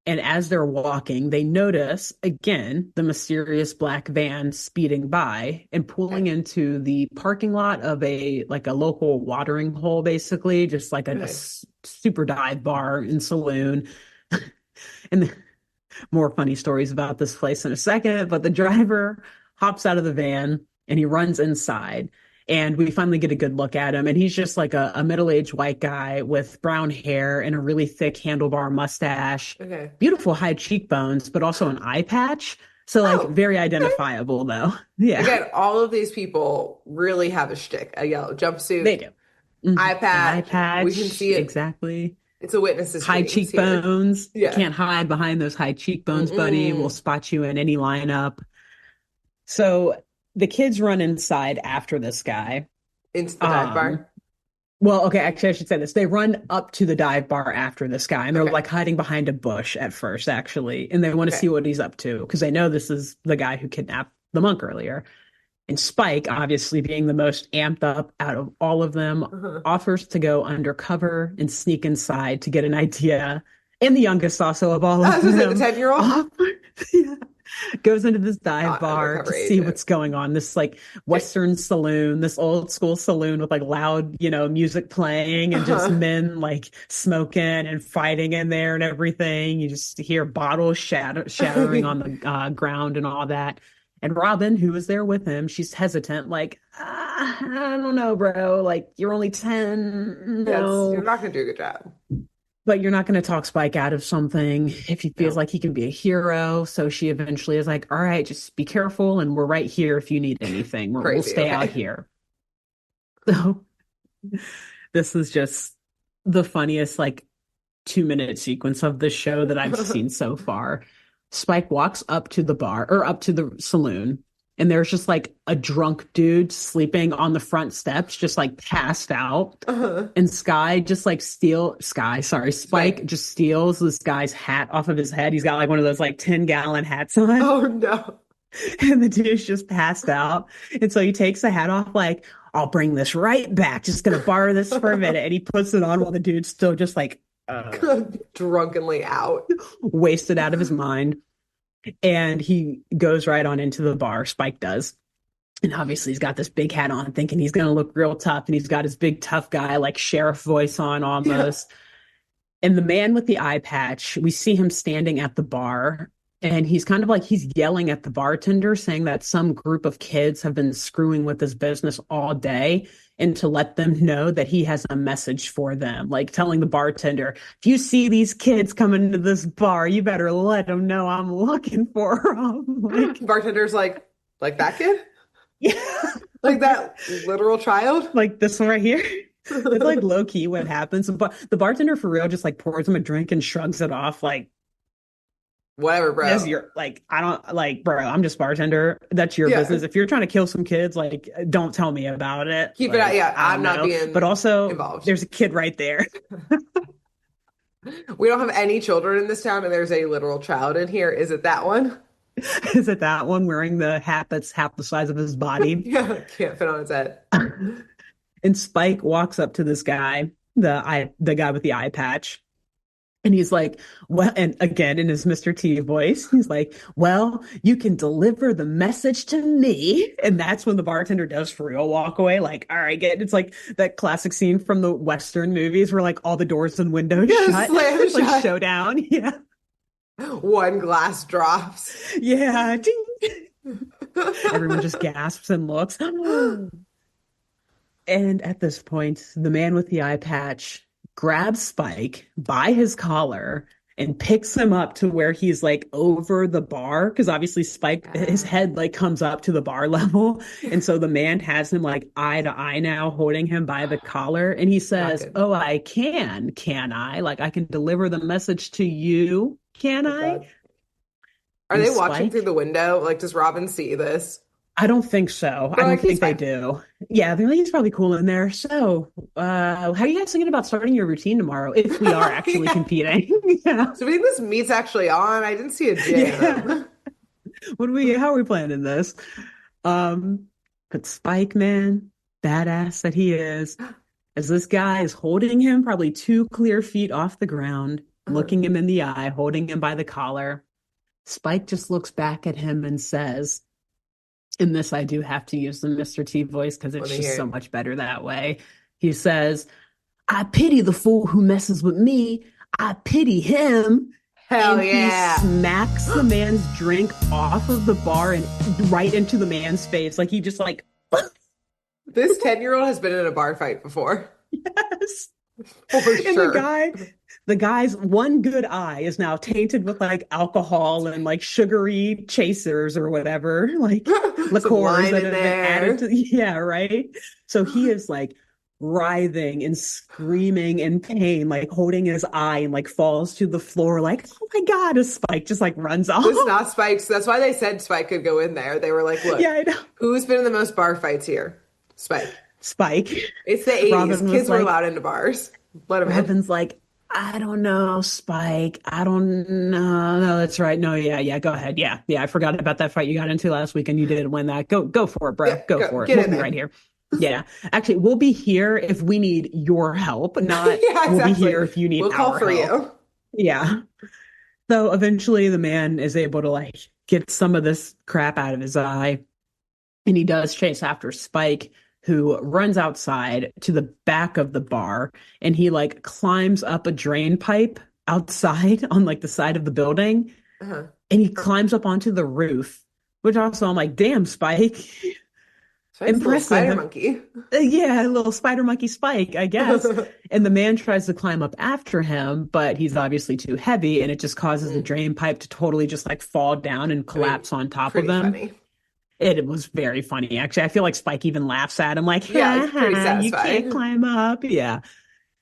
And as they're walking, they notice again the mysterious black van speeding by and pulling Okay. into the parking lot of a local watering hole, basically, just like Okay. super dive bar and saloon. And more funny stories about this place in a second. But the driver hops out of the van and he runs inside. And we finally get a good look at him. And he's just like a middle-aged white guy with brown hair and a really thick handlebar mustache, Okay. beautiful high cheekbones, but also an eye patch. So, like, Oh, very okay. identifiable, though. Yeah, Again, all of these people really have a shtick. A yellow they jumpsuit, do. eye An eye patch. We can patch, see it. exactly. It's a witness's High dreams here. cheekbones. Yeah. Can't hide behind those high cheekbones, buddy. We'll Mm-mm. spot you in any lineup. So the kids run inside after this guy. Into the dive Um, bar. well, okay, actually, I should say this. They run up to the dive bar after this guy, and they're Okay. like hiding behind a bush at first, actually, and they want to see Okay. what he's up to because they know this is the guy who kidnapped the monk earlier. And Spike, obviously being the most amped up out of all of them, Uh-huh. offers to go undercover and sneak inside to get an idea. And the youngest also of all I of was gonna say the them 10-year-old. yeah, goes into this dive Not bar to undercover see agent. what's going on. This like Okay. Western saloon, this old school saloon with like loud, music playing and just Uh-huh. men like smoking and fighting in there and everything. You just hear bottles shattering on the ground and all that. And Robin, who was there with him, she's hesitant, like, I don't know, bro. Like, you're only 10. Yes, you're No, not gonna do a good job. but you're not going to talk Spike out of something if he feels No. like he can be a hero. So she eventually is like, all right, just be careful. And we're right here if you need anything. We'll Crazy. stay out Okay. here. So this is just the funniest, like, 2-minute sequence of the show that I've seen so far. Spike walks up to the bar or up to the saloon, and there's just like a drunk dude sleeping on the front steps, just like passed out. Uh-huh. And Spike Spike. just steals this guy's hat off of his head. He's got like one of those like 10-gallon hats on, Oh no. and the dude's just passed out. And so he takes the hat off, like, I'll bring this right back. Just gonna borrow this for a minute. And he puts it on while the dude's still just like Drunkenly out. wasted out of his mind. And he goes right on into the bar. Spike does. And obviously he's got this big hat on, thinking he's going to look real tough. And he's got his big tough guy, like sheriff voice on Yeah. almost. And the man with the eye patch, we see him standing at the bar. And he's kind of like he's yelling at the bartender, saying that some group of kids have been screwing with his business all day. And to let them know that he has a message for them, like telling the bartender, if you see these kids coming to this bar, you better let them know I'm looking for them. Like, Bartender's like that kid? yeah. Like that literal child? Like this one right here. It's like low key what happens. But the bartender for real just like pours him a drink and shrugs it off. Like, Whatever, bro. yes, you're like, I don't like, bro, I'm just bartender. That's your Yeah. business. If you're trying to kill some kids, like, don't tell me about it. Keep it out. Like, Yeah, I I'm don't not know. being But also, involved. there's a kid right there. We don't have any children in this town, and there's a literal child in here. Is it that one? Is it that one wearing the hat that's half the size of his body? Yeah, can't fit on his head. And Spike walks up to this guy, the guy with the eye patch. And he's like, well, and again, in his Mr. T voice, he's like, well, you can deliver the message to me. And that's when the bartender does for real walk away. Like, all right, it's like that classic scene from the Western movies where like all the doors and windows Yeah, shut, slam like shut. showdown. Yeah. One glass drops. Yeah. Ding. Everyone just gasps and looks. And at this point, the man with the eye patch grabs Spike by his collar and picks him up to where he's like over the bar because obviously Spike his Yeah. head like comes up to the bar level, and so the man has him like eye to eye now, holding him by the collar, and he Not says, good. "Oh, I can I? Like I can deliver the message to you, can Oh I?" God. Are And they watching through Spike, the window? Like, does Robin see this? I don't think so. I They're don't like, he's think they fine. do. Yeah, they're like, he's probably cool in there. So, how are you guys thinking about starting your routine tomorrow if we are actually Yeah. competing? Yeah. So we think this meet's actually on. I didn't see a Yeah. gym. How are we planning this? Um, but Spike, man, badass that he is, as this guy is holding him probably 2 clear feet off the ground, Uh-huh. looking him in the eye, holding him by the collar. Spike just looks back at him and says, in this, I do have to use the Mr. T voice because Let it's me just so hear. much better that way. He says, I pity the fool who messes with me. I pity him. Hell And he yeah. smacks the man's drink off of the bar and right into the man's face. Like he just like, This 10-year-old has been in a bar fight before. yes. For And sure. the guy's one good eye is now tainted with like alcohol and like sugary chasers or whatever, like Some liqueurs wine that in have been added there. to, yeah, right. So he is like writhing and screaming in pain, like holding his eye and like falls to the floor, like, oh my God, a Spike just like runs off. This is not Spike's. That's why they said Spike could go in there. They were like, Yeah, look, I know. who's been in the most bar fights here? Spike. Spike. It's the 80s. Robin was Kids were like, allowed into bars. Let him in. Robin's like, I don't know, Spike. I don't know. No, that's right. No, yeah, go ahead. Yeah, I forgot about that fight you got into last week and you did win that. Go for it, Yeah, bro. Go go for it. get We'll in be right there. here. Yeah. Actually, we'll be here if we need your help, not Yeah, we'll be exactly. here if you need We'll call our for help. you. Yeah. So eventually the man is able to like get some of this crap out of his eye. And he does chase after Spike, who runs outside to the back of the bar and he like climbs up a drain pipe outside on like the side of the building Uh-huh. and he climbs up onto the roof, which also I'm like, damn, Spike. Spike's a little Impressive. spider monkey. Yeah, a little spider monkey Spike, I guess. And the man tries to climb up after him, but he's obviously too heavy and it just causes the Mm, drain pipe to totally just like fall down and I mean, collapse on top of pretty them. funny. It was very funny, actually. I feel like Spike even laughs at him, like, Yeah, ha it's pretty ha, you can't satisfying. climb up. Yeah.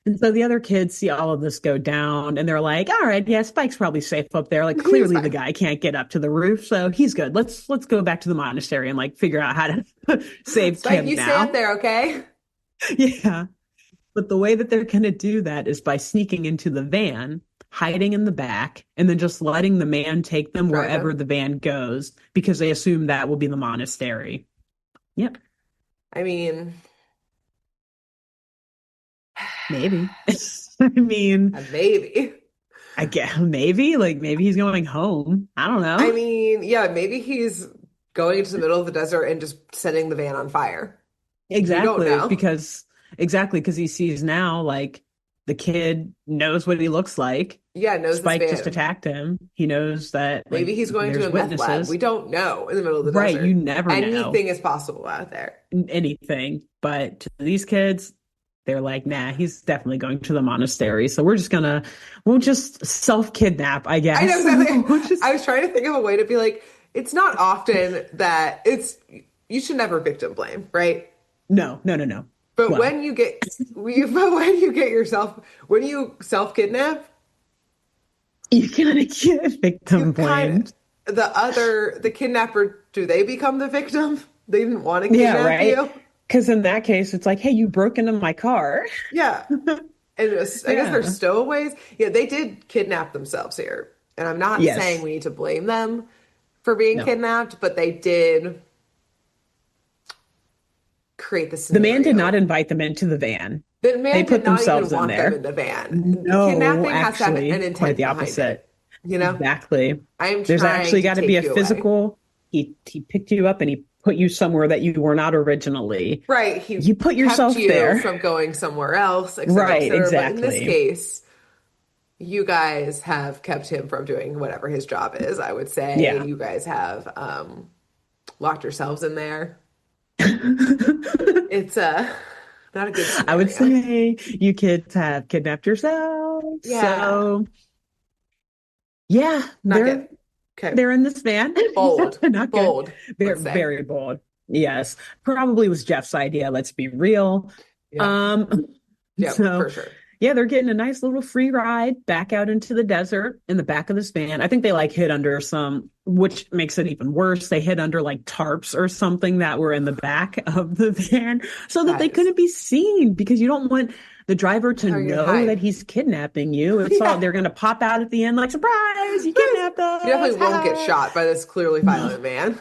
And so the other kids see all of this go down and they're like, all right, yeah, Spike's probably safe up there. Like He's clearly the fine. guy can't get up to the roof, so he's good. Let's go back to the monastery and like figure out how to save Spike, Kim you stay up now. there, okay? Yeah. But the way that they're going to do that is by sneaking into the van, hiding in the back, and then just letting the man take them Drive wherever him. the van goes because they assume that will be the monastery. Yep. I mean, Maybe. I mean, maybe. I guess maybe like maybe he's going home. I don't I know. mean, yeah, maybe he's going into the middle of the desert and just setting the van on fire. We don't Exactly know. because he sees now like the kid knows what he looks like. Yeah, knows this Spike just van. attacked him. He knows that like Maybe he's going to there's a meth lab. We witnesses. don't know in the middle of the Right, you desert. never know Anything is possible out there. anything. But to these kids, they're like, nah, he's definitely going to the monastery. So we'll just self-kidnap, I I know guess. exactly. We'll just I was trying to think of a way to be like, it's not often that you should never victim blame, right? no. But Well, when you self-kidnap, you're gonna get you victim kind blamed. of the kidnapper, do they become the victim? They didn't want to Yeah, kidnap right. you. Because in that case, it's like, hey, you broke into my car. Yeah. And I guess they're Yeah. stowaways. Yeah, they did kidnap themselves here. And I'm not saying Yes. we need to blame them for being No. kidnapped, but they did create the The man did not scenario. invite them into the van. The They man did put not even themselves in want them there. in the van. No, Kidnapping has to have an actually, quite intent the behind it. opposite. You know, Exactly. I'm There's trying actually to got to be take a you away. physical. He picked you up and he put you somewhere that you were not originally. Right. He You put kept yourself you there. from going somewhere else, et cetera, et Right, cetera. But in this exactly. case, you guys have kept him from doing whatever his job is. I would say Yeah. you guys have locked yourselves in there. It's not a good I would scenario. say you kids have kidnapped yourselves. Yeah. So Yeah, Not good. Okay. they're in this van. Yeah, Bold. not good. Bold, They're let's say. very bold. Yes, probably was Jeff's idea. Let's be real. Yep. Um, Yep, so for sure. yeah, they're getting a nice little free ride back out into the desert in the back of this van. I think they like hid under some, which makes it even worse. They hid under like tarps or something that were in the back of the van so that they Guys, couldn't be seen because you don't want the driver to how are you gonna know that hide? he's kidnapping you. It's all Yeah. they're going to pop out at the end like, surprise, you kidnapped You us. definitely won't get Ha. shot by this clearly No, violent man.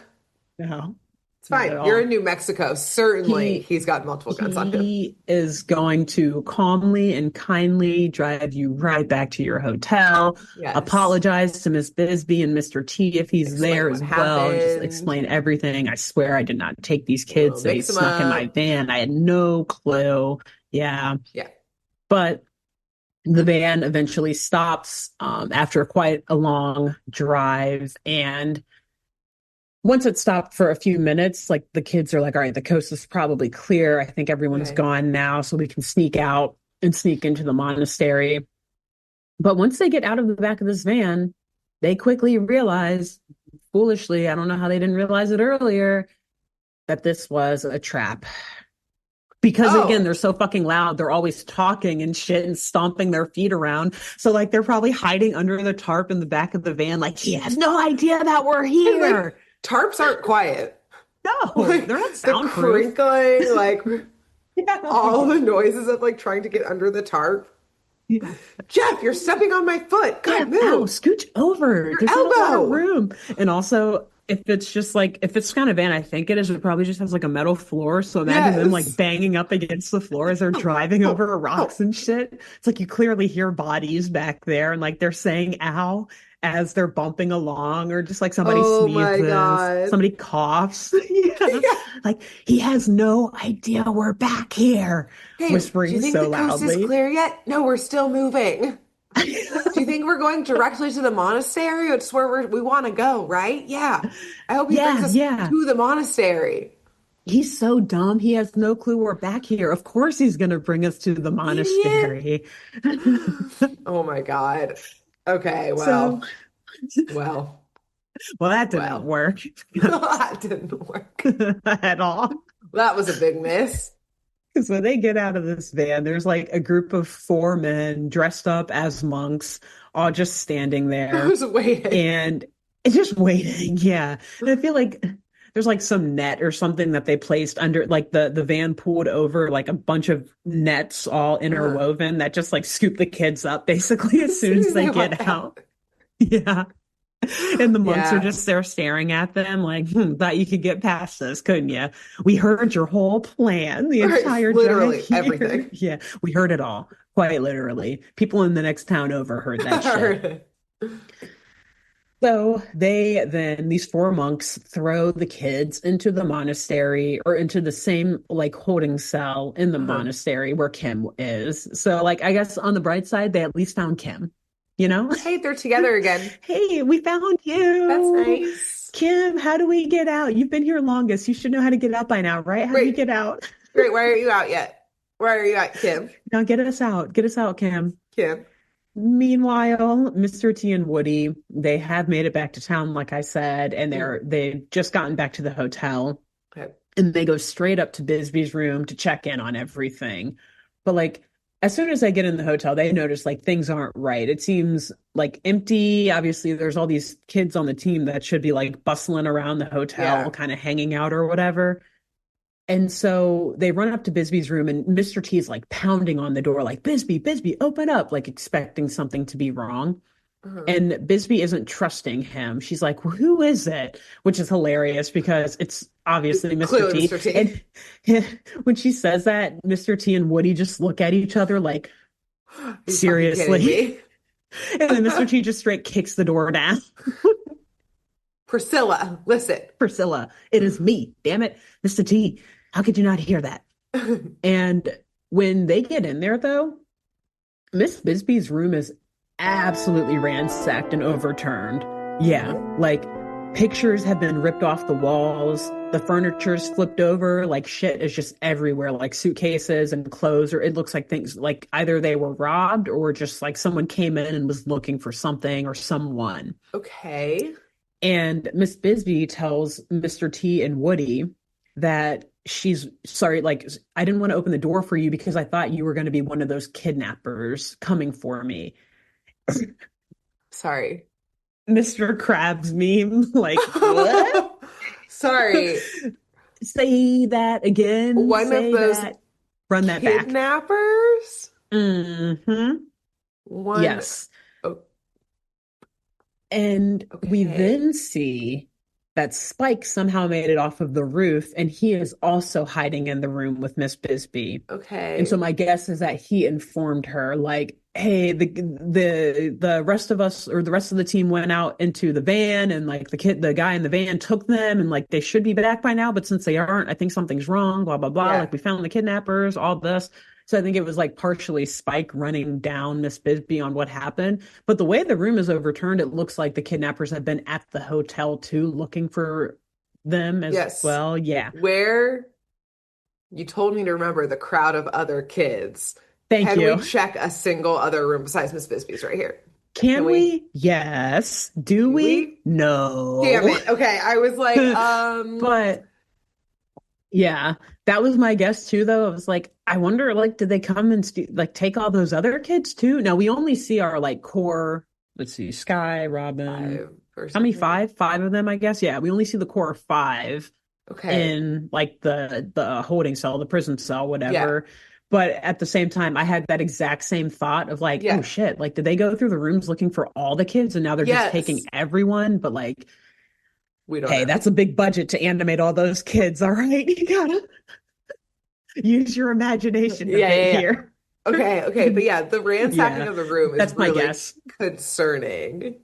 no, It's not at fine. You're in all. New Mexico. Certainly He he's got multiple guns on him. he is going to calmly and kindly drive you right back to your hotel, Yes. apologize to Miss Bisbee and Mr. T if he's Explain there what as well, just happened. explain everything. I swear I did not take these We'll kids. They mix him snuck in my up. van. I had no clue. Yeah. Yeah. But the van eventually stops after quite a long drive. And once it stopped for a few minutes, like the kids are like, all right, the coast is probably clear. I think everyone's Okay. gone now, so we can sneak out and sneak into the monastery. But once they get out of the back of this van, they quickly realize, foolishly, I don't know how they didn't realize it earlier, that this was a trap. Because again, Oh, they're so fucking loud. They're always talking and shit and stomping their feet around. So like they're probably hiding under the tarp in the back of the van, like he has no idea that we're and like here. tarps aren't quiet. No, Like they're not the soundproof. crinkling, like all Yeah. the noises of like trying to get under the tarp. Yeah. Jeff, you're stepping on my foot. Yeah. God, Ow, move. scooch over. Your There's not a lot of elbow. room. And also, if it's just like, if it's kind of van, I think it is, it probably just has like a metal floor. So imagine them like Yes. banging up against the floor as they're driving Oh, over rocks oh. and shit. It's like you clearly hear bodies back there and like they're saying ow as they're bumping along, or just like somebody Oh my sneezes, God. somebody coughs. Yeah. Yeah. Like he has no idea we're back here, Hey, do whispering you think so the coast is loudly. clear yet? No, we're still moving. Do you think we're going directly to the monastery? It's where we want to go, right? Yeah. I hope he brings Yeah, us yeah. to the monastery. He's so dumb. He has no clue we're back here. Of course, he's going to bring us to the Idiot. monastery. Oh my God. Okay, So, well, well, that didn't well. work That didn't work. at all. That was a big miss. Because when they get out of this van, there's like a group of four men dressed up as monks, all just standing I there was waiting. and it's just waiting. Yeah. And I feel like there's like some net or something that they placed under, like the van pulled over like a bunch of nets all Uh, interwoven that just like scoop the kids up basically as as soon soon as as they they walk get out. out. Yeah. And the monks are Yeah. just there staring at them like, thought you could get past this, couldn't you? We heard your whole plan, the Right. entire drive Literally here. everything. Yeah, we heard it all, quite literally. People in the next town over heard I that heard shit. it. So they then, these four monks throw the kids into the monastery or into the same like holding cell in the Uh-huh. monastery where Kim is. So, like, I guess on the bright side, they at least found Kim, you know? Hey, they're together again. Hey, we found That's you. nice. Kim, how do we get out? You've been here longest. You should know how to get out by now, right? How do we Great. get out? Great. Why are you out yet? Why are you out, Kim? Now get us out. Get us out, Kim. Kim. Meanwhile, Mr. T and Woody, they have made it back to town, like I said, and Mm. they've just gotten back to the hotel, Okay. and they go straight up to Bisbee's room to check in on everything. But like as soon as they get in the hotel, they notice like things aren't right. It seems like empty. Obviously, there's all these kids on the team that should be like bustling around the hotel, Yeah. kind of hanging out or whatever. And so they run up to Bisbee's room, and Mr. T is like pounding on the door, like, Bisbee, Bisbee, open up, like expecting something to be wrong. Uh-huh. And Bisbee isn't trusting him. She's like, well, who is it? Which is hilarious because it's obviously Mr. Clearly, T. Mr. T. And when she says that, Mr. T and Woody just look at each other like, Are you fucking kidding seriously? me? And then Mr. T just straight kicks the door down. Priscilla, listen. Priscilla, it is me. Damn it. Mr. T, how could you not hear that? And when they get in there, though, Miss Bisbee's room is absolutely ransacked and overturned. Yeah, like Pictures have been ripped off the walls. The furniture's flipped over. Like shit is just everywhere, like suitcases and clothes, or it looks like things like either they were robbed or just like someone came in and was looking for something or someone. Okay. And Miss Bisbee tells Mr. T and Woody that she's sorry, like, I didn't want to open the door for you because I thought you were going to be one of those kidnappers coming for me. Sorry. Mr. Krabs meme, like, what? Sorry. Say that again. One of Say those that. Run that back. kidnappers? Mm-hmm. One. Yes. Oh, And we okay. then see that Spike somehow made it off of the roof, and he is also hiding in the room with Miss Bisbee. And so Okay. my guess is that he informed her, like, hey, the rest of us or the rest of the team went out into the van, and like the guy in the van took them, and like they should be back by now, but since they aren't, I think something's wrong, blah blah blah. Yeah. Like we found the kidnappers, all this. So I think it was like partially Spike running down Miss Bisbee on what happened. But the way the room is overturned, it looks like the kidnappers have been at the hotel too, looking for them as Yes. well. Yeah. Where you told me to remember the crowd of other kids. Thank Can we you. check a single other room besides Miss Bisbee's right here? Can Can we? we? Yes. Do Do we? we? Damn No. it. Okay. I was like, But yeah, that was my guess too, though. I was like, I wonder, like, did they come and like take all those other kids too? No, we only see our like core, let's see, Sky, Robin. 5 or How many? something. Five? Five of them, I guess. Yeah, we only see the core of five Okay. in like the holding cell, the prison cell, Yeah. whatever. But at the same time, I had that exact same thought of like, oh Yeah. shit, like did they go through the rooms looking for all the kids and now they're just taking Yes. everyone? But like, We don't hey, know. that's a big budget to animate all those kids, all right? You gotta use your imagination a Yeah, bit yeah, yeah. here. Okay, okay. But yeah, the ransacking Yeah, of the room is that's my really guess. concerning.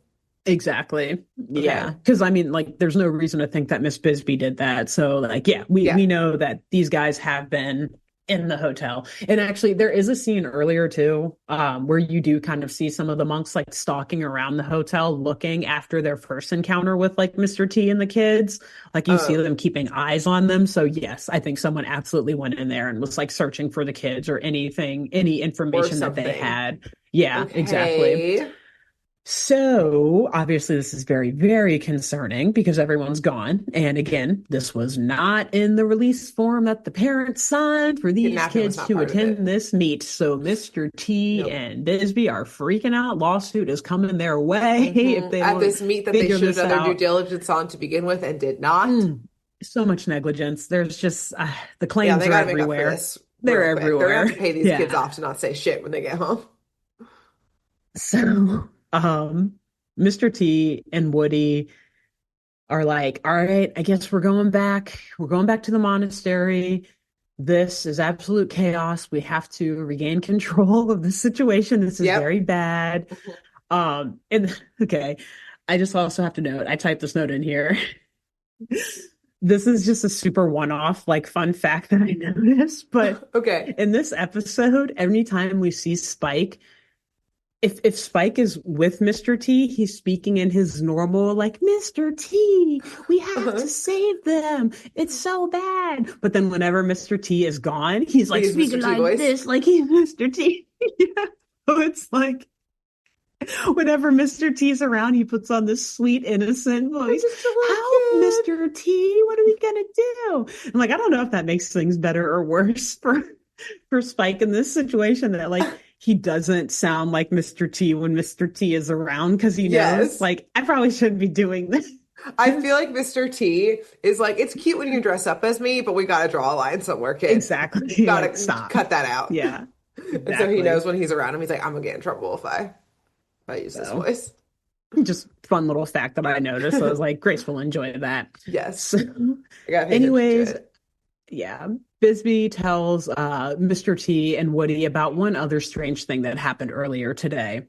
Exactly. Yeah. Okay. Because I mean, like, there's no reason to think that Miss Bisbee did that. So, like, yeah, Yeah. we know that these guys have been in the hotel. And actually, there is a scene earlier too, where you do kind of see some of the monks like stalking around the hotel, looking after their first encounter with like Mr. T and the kids. Like you see Oh, them keeping eyes on them. So yes, I think someone absolutely went in there and was like searching for the kids or anything, any or information that they something. had. Yeah, exactly. Okay. So obviously, this is very, very concerning because everyone's gone. And again, this was not in the release form that the parents signed for these Kidnapping was kids not to part of attend it. this meet. So Mr. T Nope. and Bisbee are freaking out. Lawsuit is coming their way if they At don't this meet that they figure should have this done their due out. diligence on to begin with and did not. Mm, so much negligence. There's just the Yeah, claims they are got to make up for everywhere. this They're real quick. They're gonna have everywhere. to pay these kids Yeah. off to not say shit when they get home. So, Mr. T and Woody are like, all right, I guess we're going back. We're going back to the monastery. This is absolute chaos. We have to regain control of the situation. This is Yep. very bad. And okay, I just also have to note, I typed this note in here. This is just a super one-off, like fun fact that I noticed. But Okay. in this episode, anytime we see Spike, if Spike is with Mr. T, he's speaking in his normal, like, Mr. T, we have Uh-huh. to save them. It's so bad. But then whenever Mr. T is gone, he's like He's Mr. speaking T like voice. this, like he's Mr. T. Yeah. So it's like whenever Mr. T's around, he puts on this sweet, innocent I'm voice. just a little Help, kid. Mr. T. What are we gonna do? I'm like, I don't know if that makes things better or worse for Spike in this situation that like he doesn't sound like Mr. T when Mr. T is around because he knows Yes. like I probably shouldn't be doing this. I feel like Mr. T is like, it's cute when you dress up as me, but we gotta draw a line somewhere, kid. Exactly. Like Gotta stop. cut that out. Yeah, And so he exactly. knows when he's around him, he's like, I'm gonna get in trouble if I use this So voice. just fun little fact that I noticed. So I was like, Grace will enjoy that. Yes. So, I gotta pay attention to anyways, it. yeah. Bisbee tells Mr. T and Woody about one other strange thing that happened earlier today.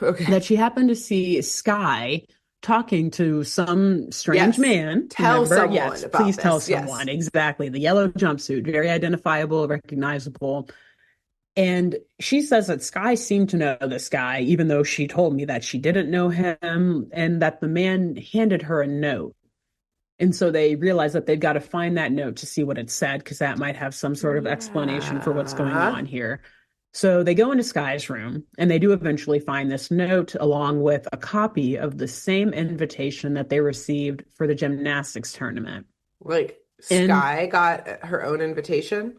Okay. That she happened to see Sky talking to some strange Yes. man. Tell Remember? someone Yes, about please tell this. Yes. someone. Exactly. The yellow jumpsuit, very identifiable, recognizable. And she says that Sky seemed to know this guy, even though she told me that she didn't know him, and that the man handed her a note. And so they realize that they've got to find that note to see what it said, because that might have some sort of explanation for what's going Yeah. on here. So they go into Sky's room and they do eventually find this note along with a copy of the same invitation that they received for the gymnastics tournament. Like And Sky got her own invitation,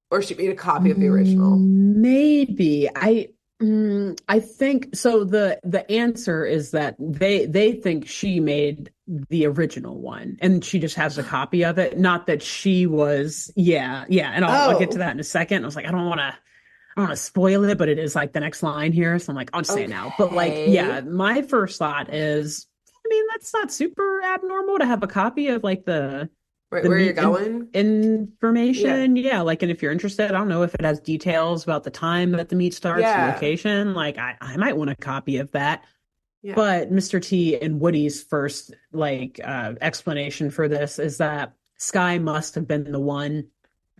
or she made a copy of the original. maybe I think so. The answer is that they think she made the original one and she just has a copy of it. Not that she was, yeah. And I'll get to Oh, that in a second. I was like, I don't want to spoil it, but it is like the next line here. So I'm like, I'll just say it now. But like, yeah, okay. my first thought is, I mean, that's not super abnormal to have a copy of like Right the where you're meet going? information. Yeah. Yeah, like, and if you're interested, I don't know if it has details about the time that the meet starts, the Yeah. location. Like, I might want a copy of that. Yeah. But Mr. T and Woody's first like explanation for this is that Sky must have been the one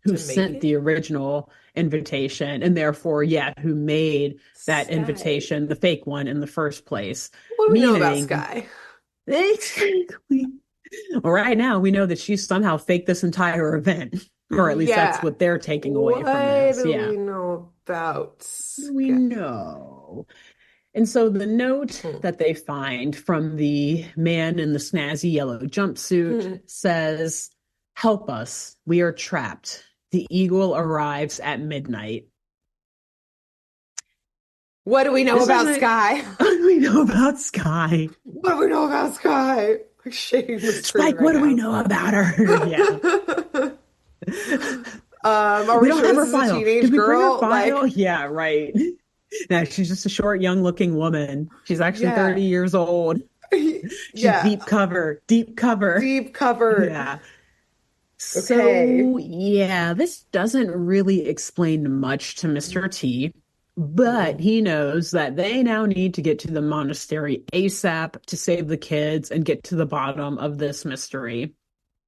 who To make sent it? the original invitation and therefore, yeah, who made that Sky. invitation, the fake one in the first place. What do we know about Meaning, Sky? exactly. Well, right now we know that she's somehow faked this entire event, or at least that's Yeah. what they're taking away from What this. do Yeah, we know about we Sky? know. And so the note Hmm. that they find from the man in the snazzy yellow jumpsuit Hmm. says, "Help us. We are trapped. The eagle arrives at midnight." What do we know This about isn't Sky? what do we know about Sky. What do we know about Sky? We're shading the screen Spike, right what do we now. know about her? Yeah. Are We we don't sure have this her is a file. Did teenage we bring her girl? file? Like, Yeah, right. No, she's just a short, young looking woman. She's actually yeah. 30 years old. She's Yeah. deep cover, deep cover. Deep cover. Yeah. Okay. So, yeah, this doesn't really explain much to Mr. T, but Mm-mm. he knows that they now need to get to the monastery ASAP to save the kids and get to the bottom of this mystery.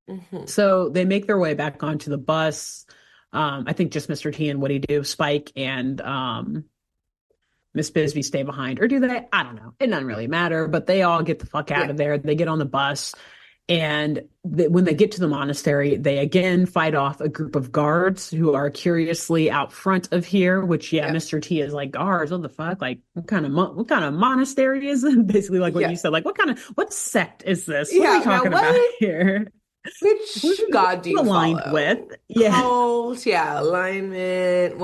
Mhm. So they make their way back onto the bus. I think just Mr. T and Woody do. Spike and Miss Bisbee stay behind. Or do they? I don't know. It doesn't really matter, but they all get the fuck out Yeah. of there. They get on the bus. And when they get to the monastery, they again fight off a group of guards who are curiously out front of here, which, yeah, Yeah. Mr. T is like, guards, what the fuck? Like, what kind of monastery is it? Basically, like what you Yeah. said, like, what sect is this? What are we Yeah. Now, talking about what? here? Which What god do are you we aligned with? follow? Yeah. Cult, yeah, alignment.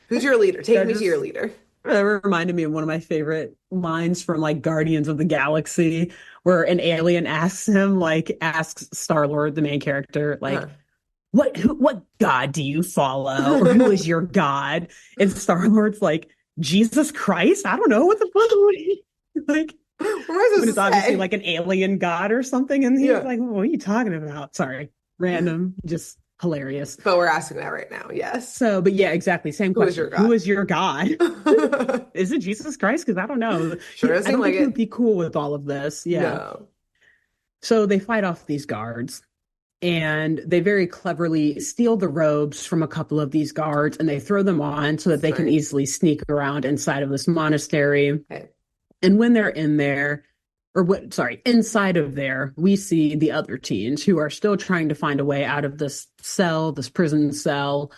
Who's your leader? Take That me to your just leader. that reminded me of one of my favorite lines from like Guardians of the Galaxy, where an alien asks Star-Lord, the main character, like, Uh-huh. what god do you follow? Or who is your god? And Star-Lord's like, Jesus Christ? I don't know what the fuck. Like, What am I but supposed it's to obviously say? like an alien god or something. And he's Yeah. like, what are you talking about? Sorry. Random, just hilarious. But we're asking that right now. Yes. So, but yeah, exactly. Same Who is question. your Who god? is your God? Is it Jesus Christ? Because I don't know. Sure doesn't I seem don't like think he would it. be cool with all of this. Yeah. No. So they fight off these guards and they very cleverly steal the robes from a couple of these guards and they throw them on so that they can Smart. easily sneak around inside of this monastery. Okay. And when they're in there, inside of there, we see the other teens who are still trying to find a way out of this prison cell.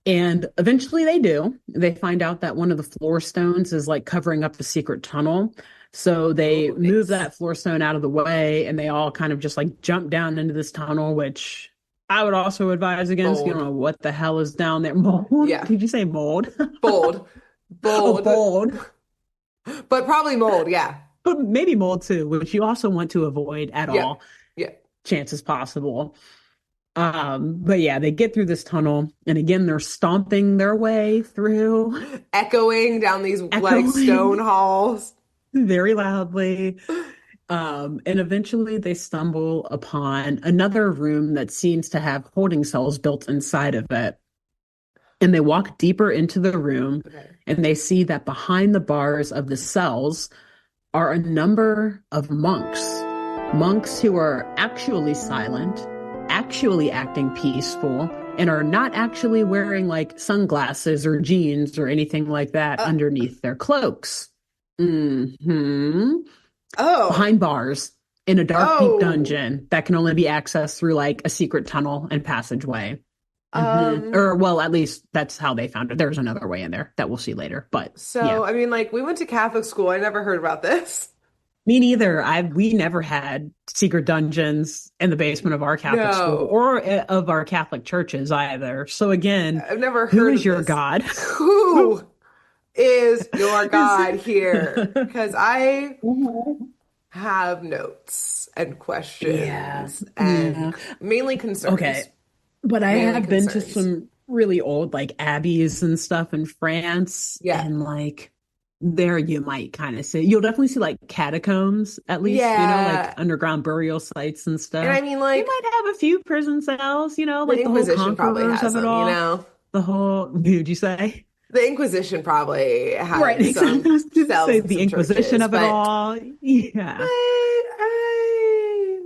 And eventually they do. They find out that one of the floor stones is like covering up the secret tunnel. So they Oh, move nice. that floor stone out of the way and they all kind of just like jump down into this tunnel, which I would also advise against. You don't Bold. know what the hell is down there. Mold? Yeah. Did you say mold? Bold. Oh, Bold. bold. But probably mold. Yeah. But maybe mold too, which you also want to avoid at Yeah. all Yeah. chances possible. But yeah, they get through this tunnel, and again, they're stomping their way through, Echoing down these like stone echoing halls. very loudly. And eventually they stumble upon another room that seems to have holding cells built inside of it. And they walk deeper into the room, Okay. and they see that behind the bars of the cells are a number of monks who are actually silent, actually acting peaceful, and are not actually wearing like sunglasses or jeans or anything like that Uh, underneath their cloaks. Hmm oh, Behind bars in a dark, deep oh. dungeon that can only be accessed through like a secret tunnel and passageway. Um, Or, well, at least that's how they found it. There's another way in there that we'll see later. But yeah, so I mean, like we went to Catholic school. I never heard about this. me neither. We never had secret dungeons in the basement of our Catholic school No, or of our Catholic churches either. So again, I've never who heard is of your this. God? Who is your Is God here? Because I Mhm. have notes and Yeah, questions yeah. and mainly concerns. Okay. But I Mainly have been to concerns. some really old like abbeys and stuff in France, Yeah. and like there you might kind of see you'll definitely see like catacombs at least, like Yeah. underground burial sites and And I stuff. mean, They like, might have a few prison cells, the like the whole Inquisition probably conquerors has of it them, you all. know? The whole, would you say? The Inquisition probably Right, has exactly. some I was going to cells say in the some Inquisition churches, of it but all. Yeah. I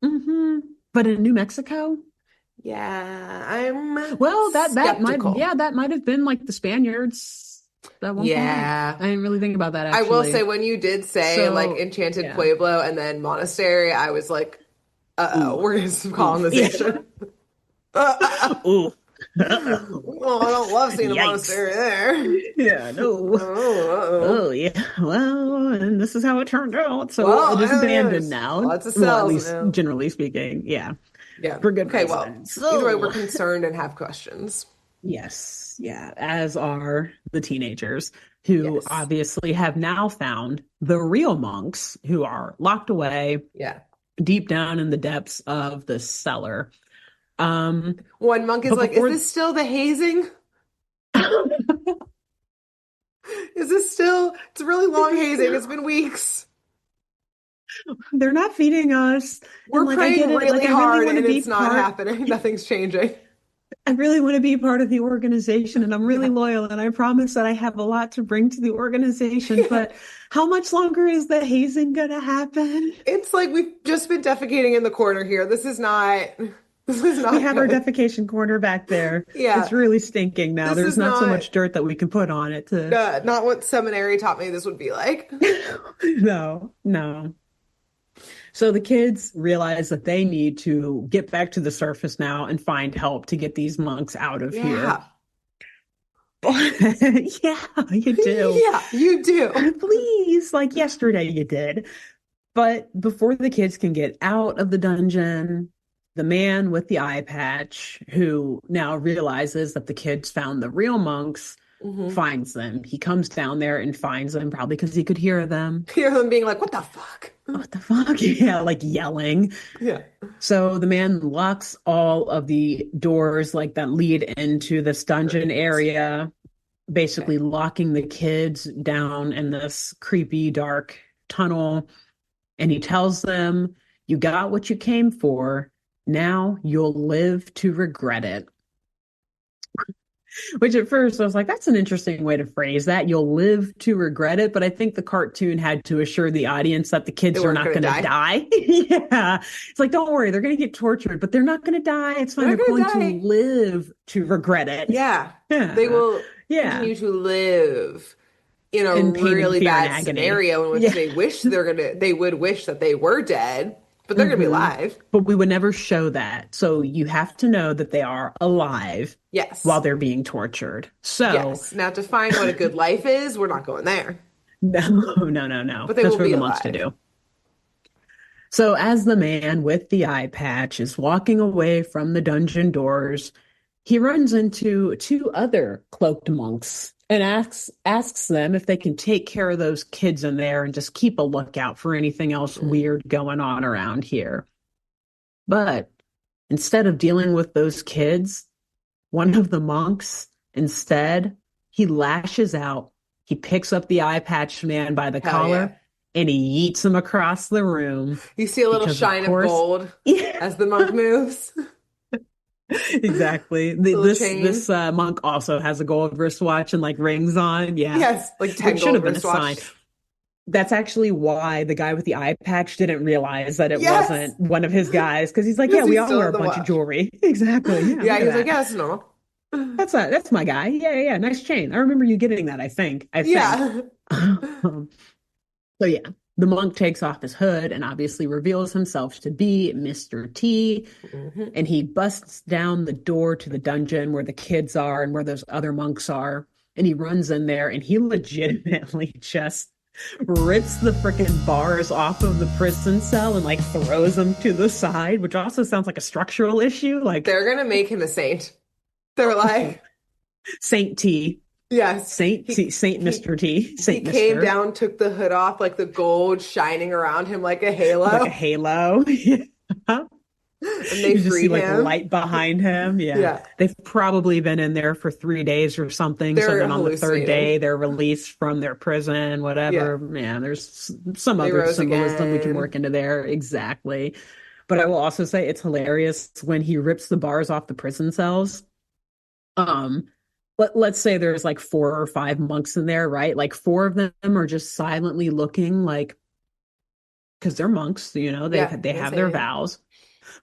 hmm But in New Mexico? yeah, I'm Well, that might, skeptical. yeah, that might have been like the Spaniards at one point. Yeah. I didn't really think about that I will say actually. when you did say like So, Enchanted yeah. Pueblo and then Monastery, I was like, uh-oh, Ooh, we're getting some ooh, yeah. colonization. Uh, Ooh. oh, I don't love seeing a Yikes. monastery there. Yeah, no. Oh, uh-oh. Oh, yeah. Well, and this is how it turned out. So Well, it is abandoned there's now. lots of Well, at cells least now. generally speaking. Yeah, Yeah. for good Okay, well, reason. either way, we're So, concerned and have questions. yes, yeah, as are the teenagers who Yes. obviously have now found the real monks who are locked away Yeah. deep down in the depths of the cellar. Um, One monk is but like, is before this still the hazing? Is this still? It's a really long hazing. It's been weeks. they're not feeding us, and We're like I praying get it, like really I really hard want to and be it's not part. happening. Nothing's changing. I really want to be part of the organization and I'm really Yeah. loyal and I promise that I have a lot to bring to the organization. Yeah. But how much longer is the hazing gonna happen? It's like we've just been defecating in the corner here. This is We not have our good. defecation corner back there. It's Yeah. really stinking now. This There's is not so not much dirt that we can put on it to. not what seminary taught me this would be like. No, no. So the kids realize that they need to get back to the surface now and find help to get these monks out of here. Yeah. Yeah, you do. Yeah, you do. Please, like yesterday you did. But before the kids can get out of the dungeon, the man with the eye patch, who now realizes that the kids found the real monks, Hmm. finds them. He comes down there and finds them, probably because he could hear them. Hear them being like, what the fuck? What the fuck? Yeah, like yelling. Yeah. So the man locks all of the doors like that lead into this dungeon Great. area, Okay. basically locking the kids down in this creepy, dark tunnel. And he tells them, you got what you came for. Now you'll live to regret it. Which at first I was like, that's an interesting way to phrase that. You'll live to regret it. But I think the cartoon had to assure the audience that the They kids are weren't not gonna going to die. die. Yeah. It's like, don't worry, they're going to get tortured, but they're not going to die. It's fine. They're They're not going to gonna die. live to regret it. Yeah. They Yeah. will Yeah. continue to live in a In pain and really fear and bad agony. scenario in which Yeah. they would wish that they were dead, but they're gonna be hmm alive. But we would never show that. So you have to know that they are alive while Yes. they're being tortured. So, Yes. Now, to find what a good life is, we're not going there, no, no, no, no. but they That's will for be the monks to alive. do. So, as the man with the eye patch is walking away from the dungeon doors, he runs into two other cloaked monks and asks them if they can take care of those kids in there and just keep a lookout for anything else Mm. weird going on around here. But instead of dealing with those kids, one of the monks, instead, he lashes out. He picks up the eye patch man by the Hell yeah. collar and he yeets him across the room You see a little because, of shine of course, gold yeah, as the monk moves. exactly. Little This chain. monk also has a gold wristwatch and like rings on. Yeah, Yes, like 10 which should gold have been a sign. wristwatches. That's actually why the guy with the eye patch didn't realize that it Yes, wasn't one of his guys because he's like, because yeah, we he's all still wear in a the bunch of watch. jewelry. Exactly. Yeah, Yeah, look at he's like, that. yeah, that's normal. That's my guy. Yeah, yeah, yeah. Nice chain. I remember you getting that, I think. I think. Yeah. So yeah, the monk takes off his hood and obviously reveals himself to be Mr. T. Mhm. And he busts down the door to the dungeon where the kids are and where those other monks are. And he runs in there and he legitimately just rips the freaking bars off of the prison cell and like throws them to the side, which also sounds like a structural issue. Like They're gonna make him a saint. They're like, Saint T, yes, Saint T, he Saint he Mr. T, he Saint came Mr. down, took the hood off, like the gold shining around him like a Like a halo, halo. and they You just see freed like him. light behind him. Yeah. Yeah, They've probably been in there for 3 days or something. So they're then on the third hallucinating. day, they're released from their prison, Yeah, whatever. Man, there's some they other rose symbolism we can again. work into there. Exactly. But I will also say it's hilarious when he rips the bars off the prison cells. Um, let's say there's like 4 or 5 monks in there, right? Like four of them are just silently looking like, because they're monks, Yeah, they have their maintaining. vows.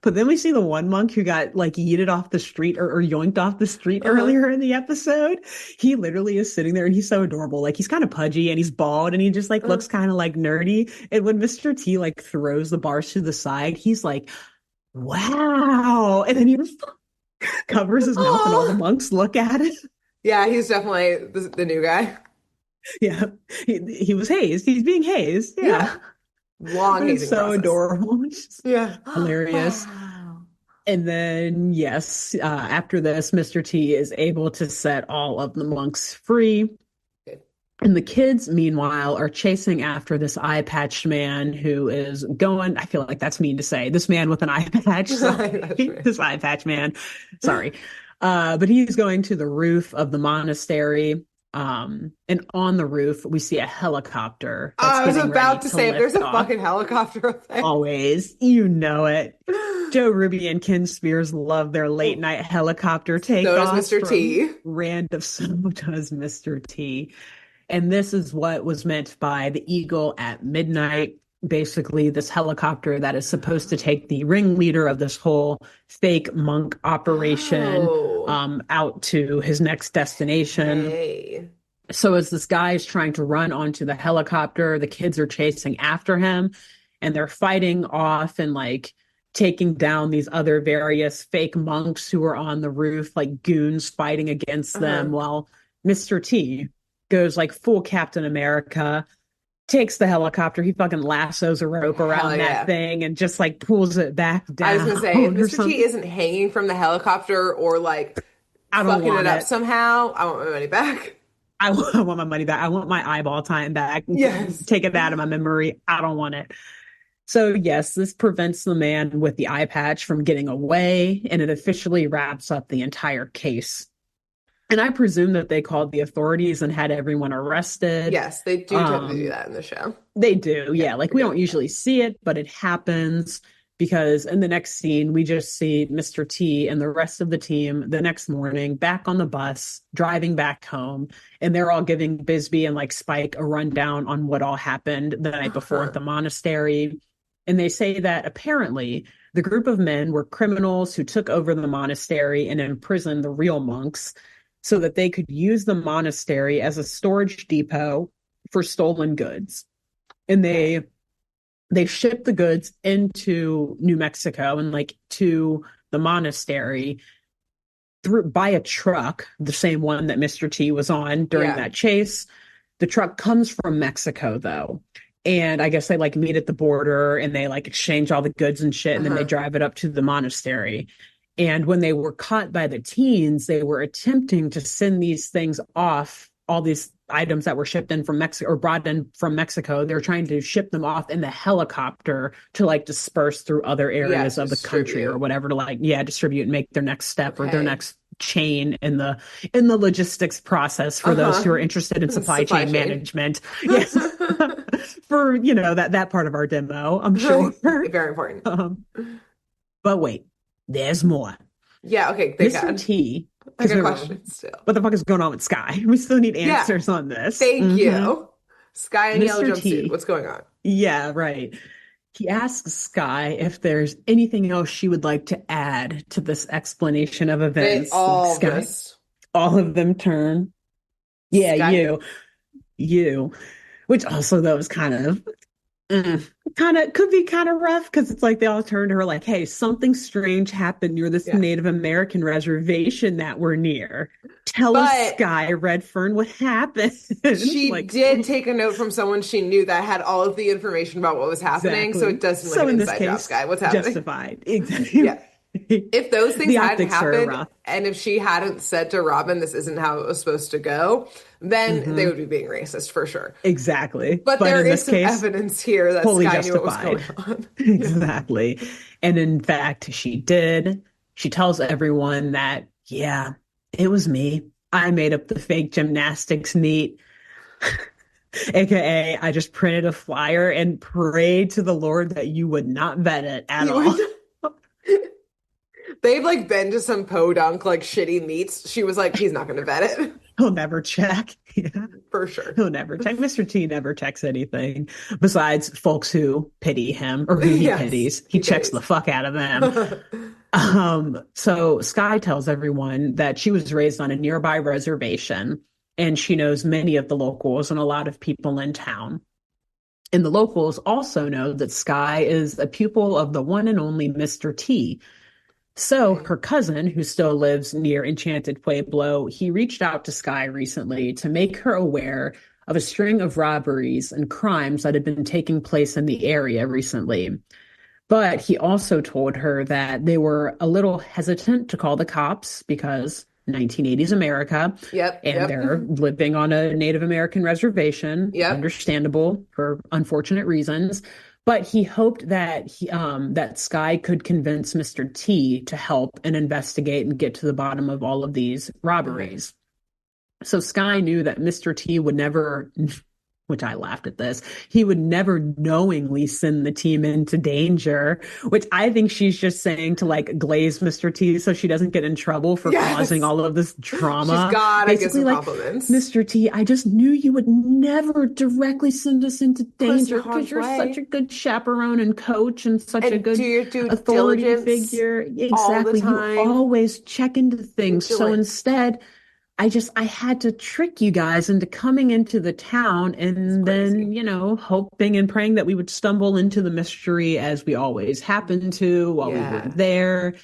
But then we see the one monk who got like yeeted off the street or yoinked off the street Uh-huh. earlier in the episode. He literally is sitting there and he's so adorable. Like he's kind of pudgy and he's bald and he just like Uh-huh. looks kind of like nerdy. And when Mr. T like throws the bars to the side, he's like, wow. And then he just covers his mouth and all the Oh, monks look at it. yeah, he's definitely the new guy. Yeah. He was hazed. He's being hazed. Yeah, Yeah. long But it's hazing so process. adorable. It's just Yeah. hilarious. Wow. And then, yes, after this, Mr. T is able to set all of the monks free. Good. And the kids, meanwhile, are chasing after this eye patched man who is going. I feel like that's mean to say. This man with an eye patch. That's Sorry. right. This eye patch man. Sorry. But he's going to the roof of the monastery. And on the roof, we see a helicopter that's I was getting ready about to to say, if there's lift a off. fucking helicopter up there. Always. You know it. Joe Ruby and Ken Spears love their late night helicopter So does takeoffs Mr. from T. random. So does Mr. T. And this is what was meant by the Eagle at midnight. Basically, this helicopter that is supposed to take the ringleader of this whole fake monk operation Oh, out to his next destination. okay. So as this guy is trying to run onto the helicopter, the kids are chasing after him and they're fighting off and like taking down these other various fake monks who are on the roof, like goons fighting against them, Uh-huh. while Mr. T goes like full Captain America, takes the helicopter, he fucking lassos a rope Hell around that yeah. thing and just like pulls it back I was gonna down say, if or Mr. T something. isn't hanging from the helicopter or like I don't fucking it want up it. somehow, I want my money back. I want my money back. I want my eyeball time back. Yes. Take it out of my memory. I don't want it. So, yes, this prevents the man with the eye patch from getting away, and it officially wraps up the entire case. And I presume that they called the authorities and had everyone arrested. Yes, they do tend to do Um, that in the show. they do, Yeah, yeah. Like we're we good don't with that. usually see it, but it happens because in the next scene, we just see Mr. T and the rest of the team the next morning back on the bus, driving back home, and they're all giving Bisbee and like Spike a rundown on what all happened the night before at Uh-huh. the monastery. And they say that apparently the group of men were criminals who took over the monastery and imprisoned the real monks so that they could use the monastery as a storage depot for stolen goods. And Okay. they shipped the goods into New Mexico and like to the monastery through by a truck, the same one that Mr. T was on during Yeah. that chase. The truck comes from Mexico though. And I guess they like meet at the border and they like exchange all the goods and shit and then they Uh-huh. drive it up to the monastery. And when they were caught by the teens, they were attempting to send these things off, all these items that were shipped in from Mexico or brought in from Mexico. They were trying to ship them off in the helicopter to like disperse through other Yeah, areas to of the country or distribute. whatever to like, yeah, distribute and make their next step or their Okay. next chain in the logistics process for those who Uh-huh. are interested in supply Supply chain chain. management. Yes. For, that part of our demo, I'm sure. Very important. Um, but wait, there's more. Yeah, okay, thank Mr. God. T, I because got questions still. what the fuck is going on with Sky? We still need Yeah, answers on this. thank you. Sky in yellow Mr. jumpsuit. T. What's going on? Yeah, right. He asks Sky if there's anything else she would like to add to this explanation of They events. all Sky, just all of them turn. Yeah, Sky. you, which also though is kind of could be kind of rough because it's like they all turn to her like, hey, something strange happened near this Yeah. Native American reservation that we're near. Tell us, But Sky Redfern, what happened. she Like, did take a note from someone she knew that had all of the information about what was happening. So it exactly. does seem like So an in this inside job, case, Sky. What's happening? justified. Exactly. Yeah. If those things The hadn't optics are happened, rough. and if she hadn't said to Robin, this isn't how it was supposed to go, then they would Hmm. be being racist for sure. Exactly. But But there in is this some case, evidence here that fully Sky knew what was going justified. on. Yeah. Exactly. And in fact, she did. She tells everyone that, yeah, it was me. I made up the fake gymnastics meet, aka I just printed a flyer and prayed to the Lord that you would not vet it at You all. would, they've like been to some podunk like shitty meets. She was like, he's not going to vet it He'll never check. Yeah. for sure. He'll never check. Mr. T never checks anything besides folks who pity him or who he Yes, pities. He he checks the pays. fuck out of them. So Sky tells everyone that she was raised on a nearby reservation and she knows many of the locals and a lot of people in town. And the locals also know that Sky is a pupil of the one and only Mr. T. So Okay. her cousin, who still lives near Enchanted Pueblo, he reached out to Sky recently to make her aware of a string of robberies and crimes that had been taking place in the area recently. But he also told her that they were a little hesitant to call the cops because 1980s America, Yep, and yep, they're living on a Native American reservation, yep. understandable for unfortunate reasons. But he hoped that that Sky could convince Mr. T to help and investigate and get to the bottom of all of these Okay. robberies. So Sky knew that Mr. T would never, which I laughed at this, he would never knowingly send the team into danger, which I think she's just saying to like glaze Mr. T so she doesn't get in trouble for causing Yes. all of this She's drama. gotta give Basically, some like, compliments. Mr. T, I just knew you would never directly send us into Put us in danger because harm's you're such a way good chaperone and coach and such a and do good your due authority diligence figure. all the Exactly. You time. always check into things. So Vigilant. instead, I had to trick you guys into coming into the town It's and then, crazy. hoping and praying that we would stumble into the mystery as we always happened to while we were Yeah. there.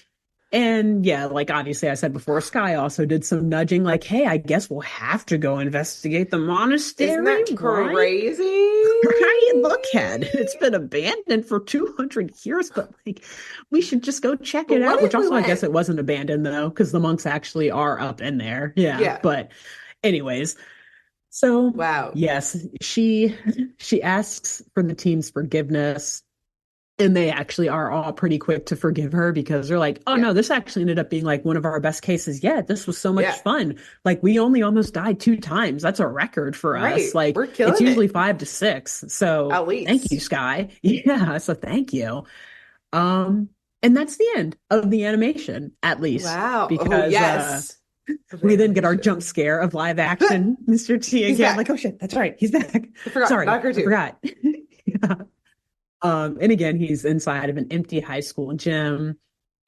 And yeah, like obviously I said before, Sky also did some nudging, like, hey, I guess we'll have to go investigate the Isn't monastery, that right? crazy? Right? Look at it. It's been abandoned for 200 years, but like we should just go check But it what out, which if we also I guess went? it wasn't abandoned though, because the monks actually are up in there. Yeah. Yeah. But anyways, so Wow. yes, she asks for the team's forgiveness. And they actually are all pretty quick to forgive her because they're like, oh Yeah. no, this actually ended up being like one of our best cases yet. This was so much Yeah. fun. Like we only almost died 2 times. That's a record for us. Right. Like We're it's killing usually it. 5 to 6. So At thank you, least. Sky. Yeah. So thank you. Um, and that's the end of the animation, at least, Wow. Oh, because yes. Of we then get our jump animation. scare of live action Mr. T He's again. Like, back. oh shit, that's right. He's back. I forgot. Sorry, Not a I cartoon. forgot. Yeah. And again, he's inside of an empty high school gym,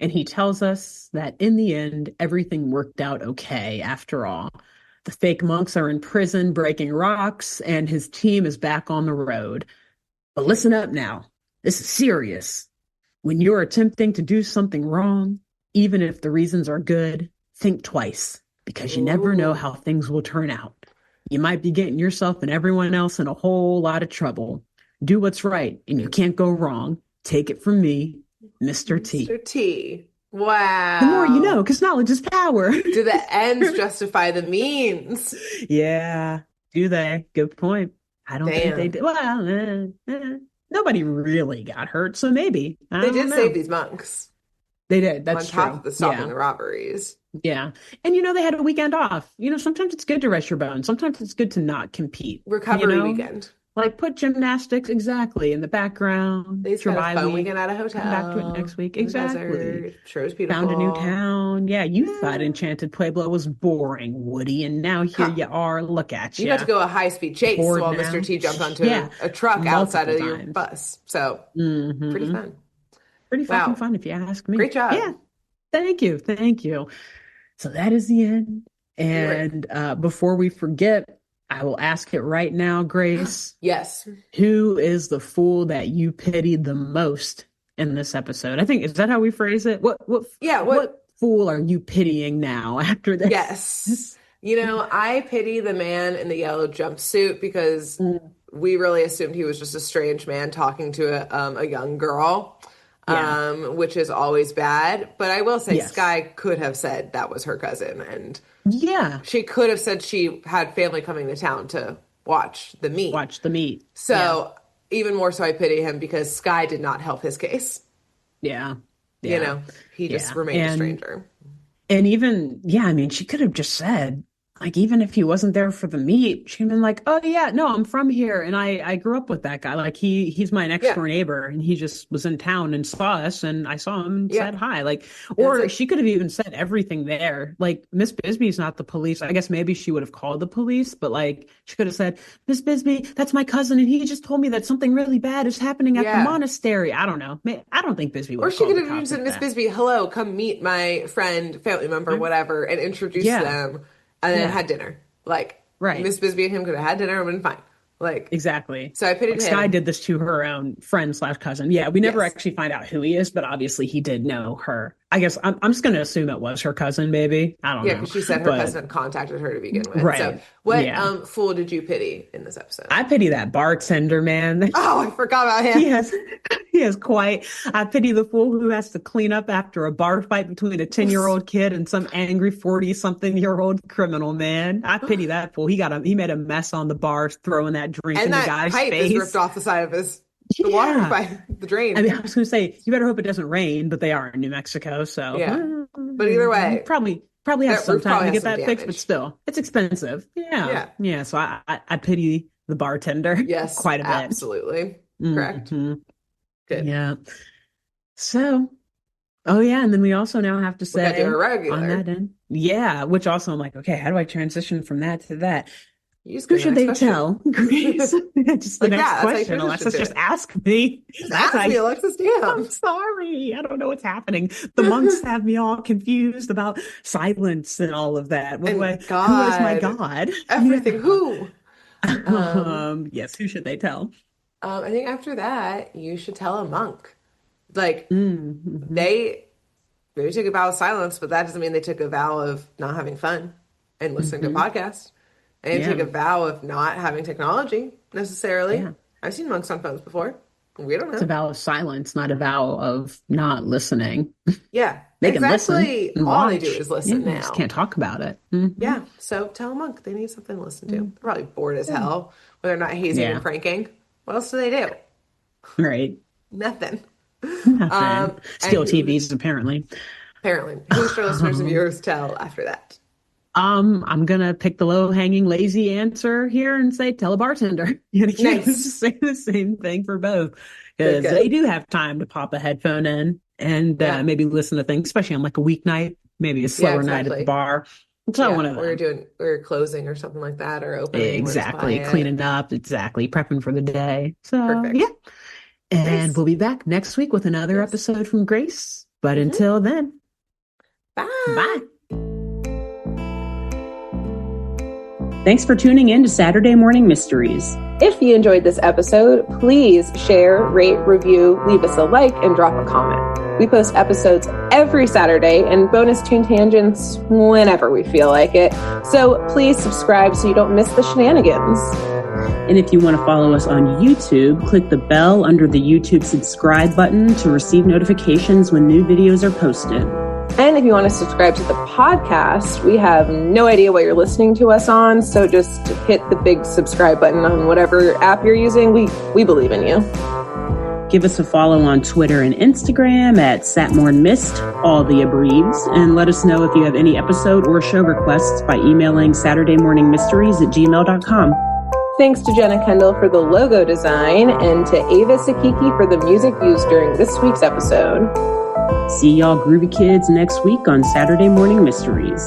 and he tells us that in the end, everything worked out okay after all. The fake monks are in prison breaking rocks, and his team is back on the road. But listen up now. This is serious. When you're attempting to do something wrong, even if the reasons are good, think twice because you never know Ooh. how things will turn out. You might be getting yourself and everyone else in a whole lot of trouble. Do what's right and you can't go wrong. Take it from me, Mr. T. Mr. T. The more you know, Wow. because knowledge is power. Do the ends justify the means? Yeah, do they? Good point. I don't think they Damn. did. Well, nobody really got hurt, so maybe. I They don't did save know. these monks They did. on That's top of true. the stopping Yeah. the robberies. Yeah. And they had a weekend off. Sometimes it's good to rest your bones. Sometimes it's good to not compete, Recovery know? weekend. Like put gymnastics exactly in the background. They spent a July fun week. weekend at a Come back to it hotel next week. in the Exactly. desert. Sure, it was Found a new beautiful. town. Yeah, you thought Yeah. Enchanted Pueblo was boring, Woody, and now here Huh. you are. Look at You got to you. go a high-speed chase Bored while Mr. now? T jumped onto Yeah, a truck outside multiple of your times. bus. So pretty Hmm. fun. Pretty fucking Wow. fun if you ask me. Great job. Yeah, thank you. Thank you. So that is the end. Good work. And before we forget, I will ask it right now, Grace. Yes. Who is the fool that you pitied the most in this episode? I think is that how we phrase it? Yeah, What fool are you pitying now after Yes. this? I pity the man in the yellow jumpsuit because Mm, we really assumed he was just a strange man talking to a young girl, yeah. which is always bad. But I will say, Yes. Sky could have said that was her cousin, and Yeah. she could have said she had family coming to town to watch the meet. Watch the meet. Yeah. So even more so, I pity him because Sky did not help his case. Yeah. You Yeah. know, he just Yeah. remained a stranger. And even, yeah, I mean, she could have just said, like, even if he wasn't there for the meet, she'd been like, oh yeah, no, I'm from here and I grew up with that guy. Like he's my next Yeah, door neighbor and he just was in town and saw us and I saw him and yeah, said hi. Like, that's or it. she could have even said everything there. Like, Miss Bisbee's not the police. I guess maybe she would have called the police, but like she could have said, Miss Bisbee, that's my cousin, and he just told me that something really bad is happening at the Yeah. monastery. I don't know. I don't think Bisbee would Or have she called could the have even cops said, like Miss that. Bisbee, hello, come meet my friend, family member, whatever, and introduce Yeah. them and then Yeah. had dinner. Like, Right. Miss Bisbee and him could have had dinner and been fine. Like, Exactly. so I pitied Like Sky him. did this to her own friend slash cousin. Yeah, we never Yes. actually find out who he is, but obviously he did know her. I guess I'm just going to assume it was her cousin, maybe. I don't Yeah, know. because she said her But cousin had contacted her to begin with. So, right. what Yeah. fool did you pity in this episode? I pity that bartender, man. Oh, I forgot about He him. has he has quite I pity the fool who has to clean up after a bar fight between a 10-year-old kid and some angry 40-something-year-old criminal, man. I pity that fool. He made a mess on the bar throwing that drink in And the that guy's pipe is ripped face. off the side of the water Yeah. pipe, the drain. I mean, I was going to say, you better hope it doesn't rain, but they are in New Mexico, so Yeah. But either way, probably have that some roof time probably to has get some that fixed, but damage. still, it's expensive. Yeah, Yeah. yeah. So I pity the bartender Yes, quite a bit. absolutely. Correct. Hmm. Good. Yeah. So, oh yeah, and then we also now have to We got to do a say on that regular. end, yeah. Which also I'm like, okay, how do I transition from that to that? You just Who go to the should next they question. tell? Grace? Just the Like next that. That's how you question, transition Alexis. to Just it. ask me. Just That's ask how me, Alexis. Damn. I'm sorry. I don't know what's happening. The monks have me all confused about silence and all of that. And Who is my God, God? everything. Yeah. Who? Yes, who should they tell? I think after that, you should tell a monk. Like Mm-hmm. they maybe took a vow of silence, but that doesn't mean they took a vow of not having fun and listening to Hmm. podcasts. They didn't Yeah. take a vow of not having technology necessarily. Yeah. I've seen monks on phones before. We don't It's a know. vow of silence, not a vow of not listening. Yeah, They can listen exactly. and All they do watch. is Yeah, listen they just now. can't talk about it. Hmm. Yeah, so tell a monk they need something to listen to. They're probably bored as hell when they're not hazing and Yeah. pranking. What else do they do? Right. Nothing. Nothing. And Steal TVs, apparently. who should our listeners and Um, viewers tell after that? I'm gonna pick the low-hanging lazy answer here and say tell a bartender. You know, Nice. just say the same thing for both Good, because they good. do have time to pop a headphone in and Yeah. maybe listen to things, especially on like a weeknight, maybe a Yeah, slower night at the exactly. bar. So Yeah. one of them. Or closing or something like that, or opening when it's Exactly. quiet. Cleaning up, exactly. Prepping for the day. So yeah. Perfect. And Nice. we'll be back next week with another Yes. episode from Grace. But Hmm. until then, Bye. bye. Thanks for tuning in to Saturday Morning Mysteries. If you enjoyed this episode, please share, rate, review, leave us a like, and drop a comment. We post episodes every Saturday and bonus tune tangents whenever we feel like it. So please subscribe so you don't miss the shenanigans. And if you want to follow us on YouTube, click the bell under the YouTube subscribe button to receive notifications when new videos are posted. And if you want to subscribe to the podcast, we have no idea what you're listening to us on. So just hit the big subscribe button on whatever app you're using. We believe in you. Give us a follow on Twitter and Instagram at SatmornMist, all the abreves, and let us know if you have any episode or show requests by emailing SaturdayMorningMysteries@gmail.com. Thanks to Jenna Kendall for the logo design and to Ava Sakiki for the music used during this week's episode. See y'all groovy kids next week on Saturday Morning Mysteries.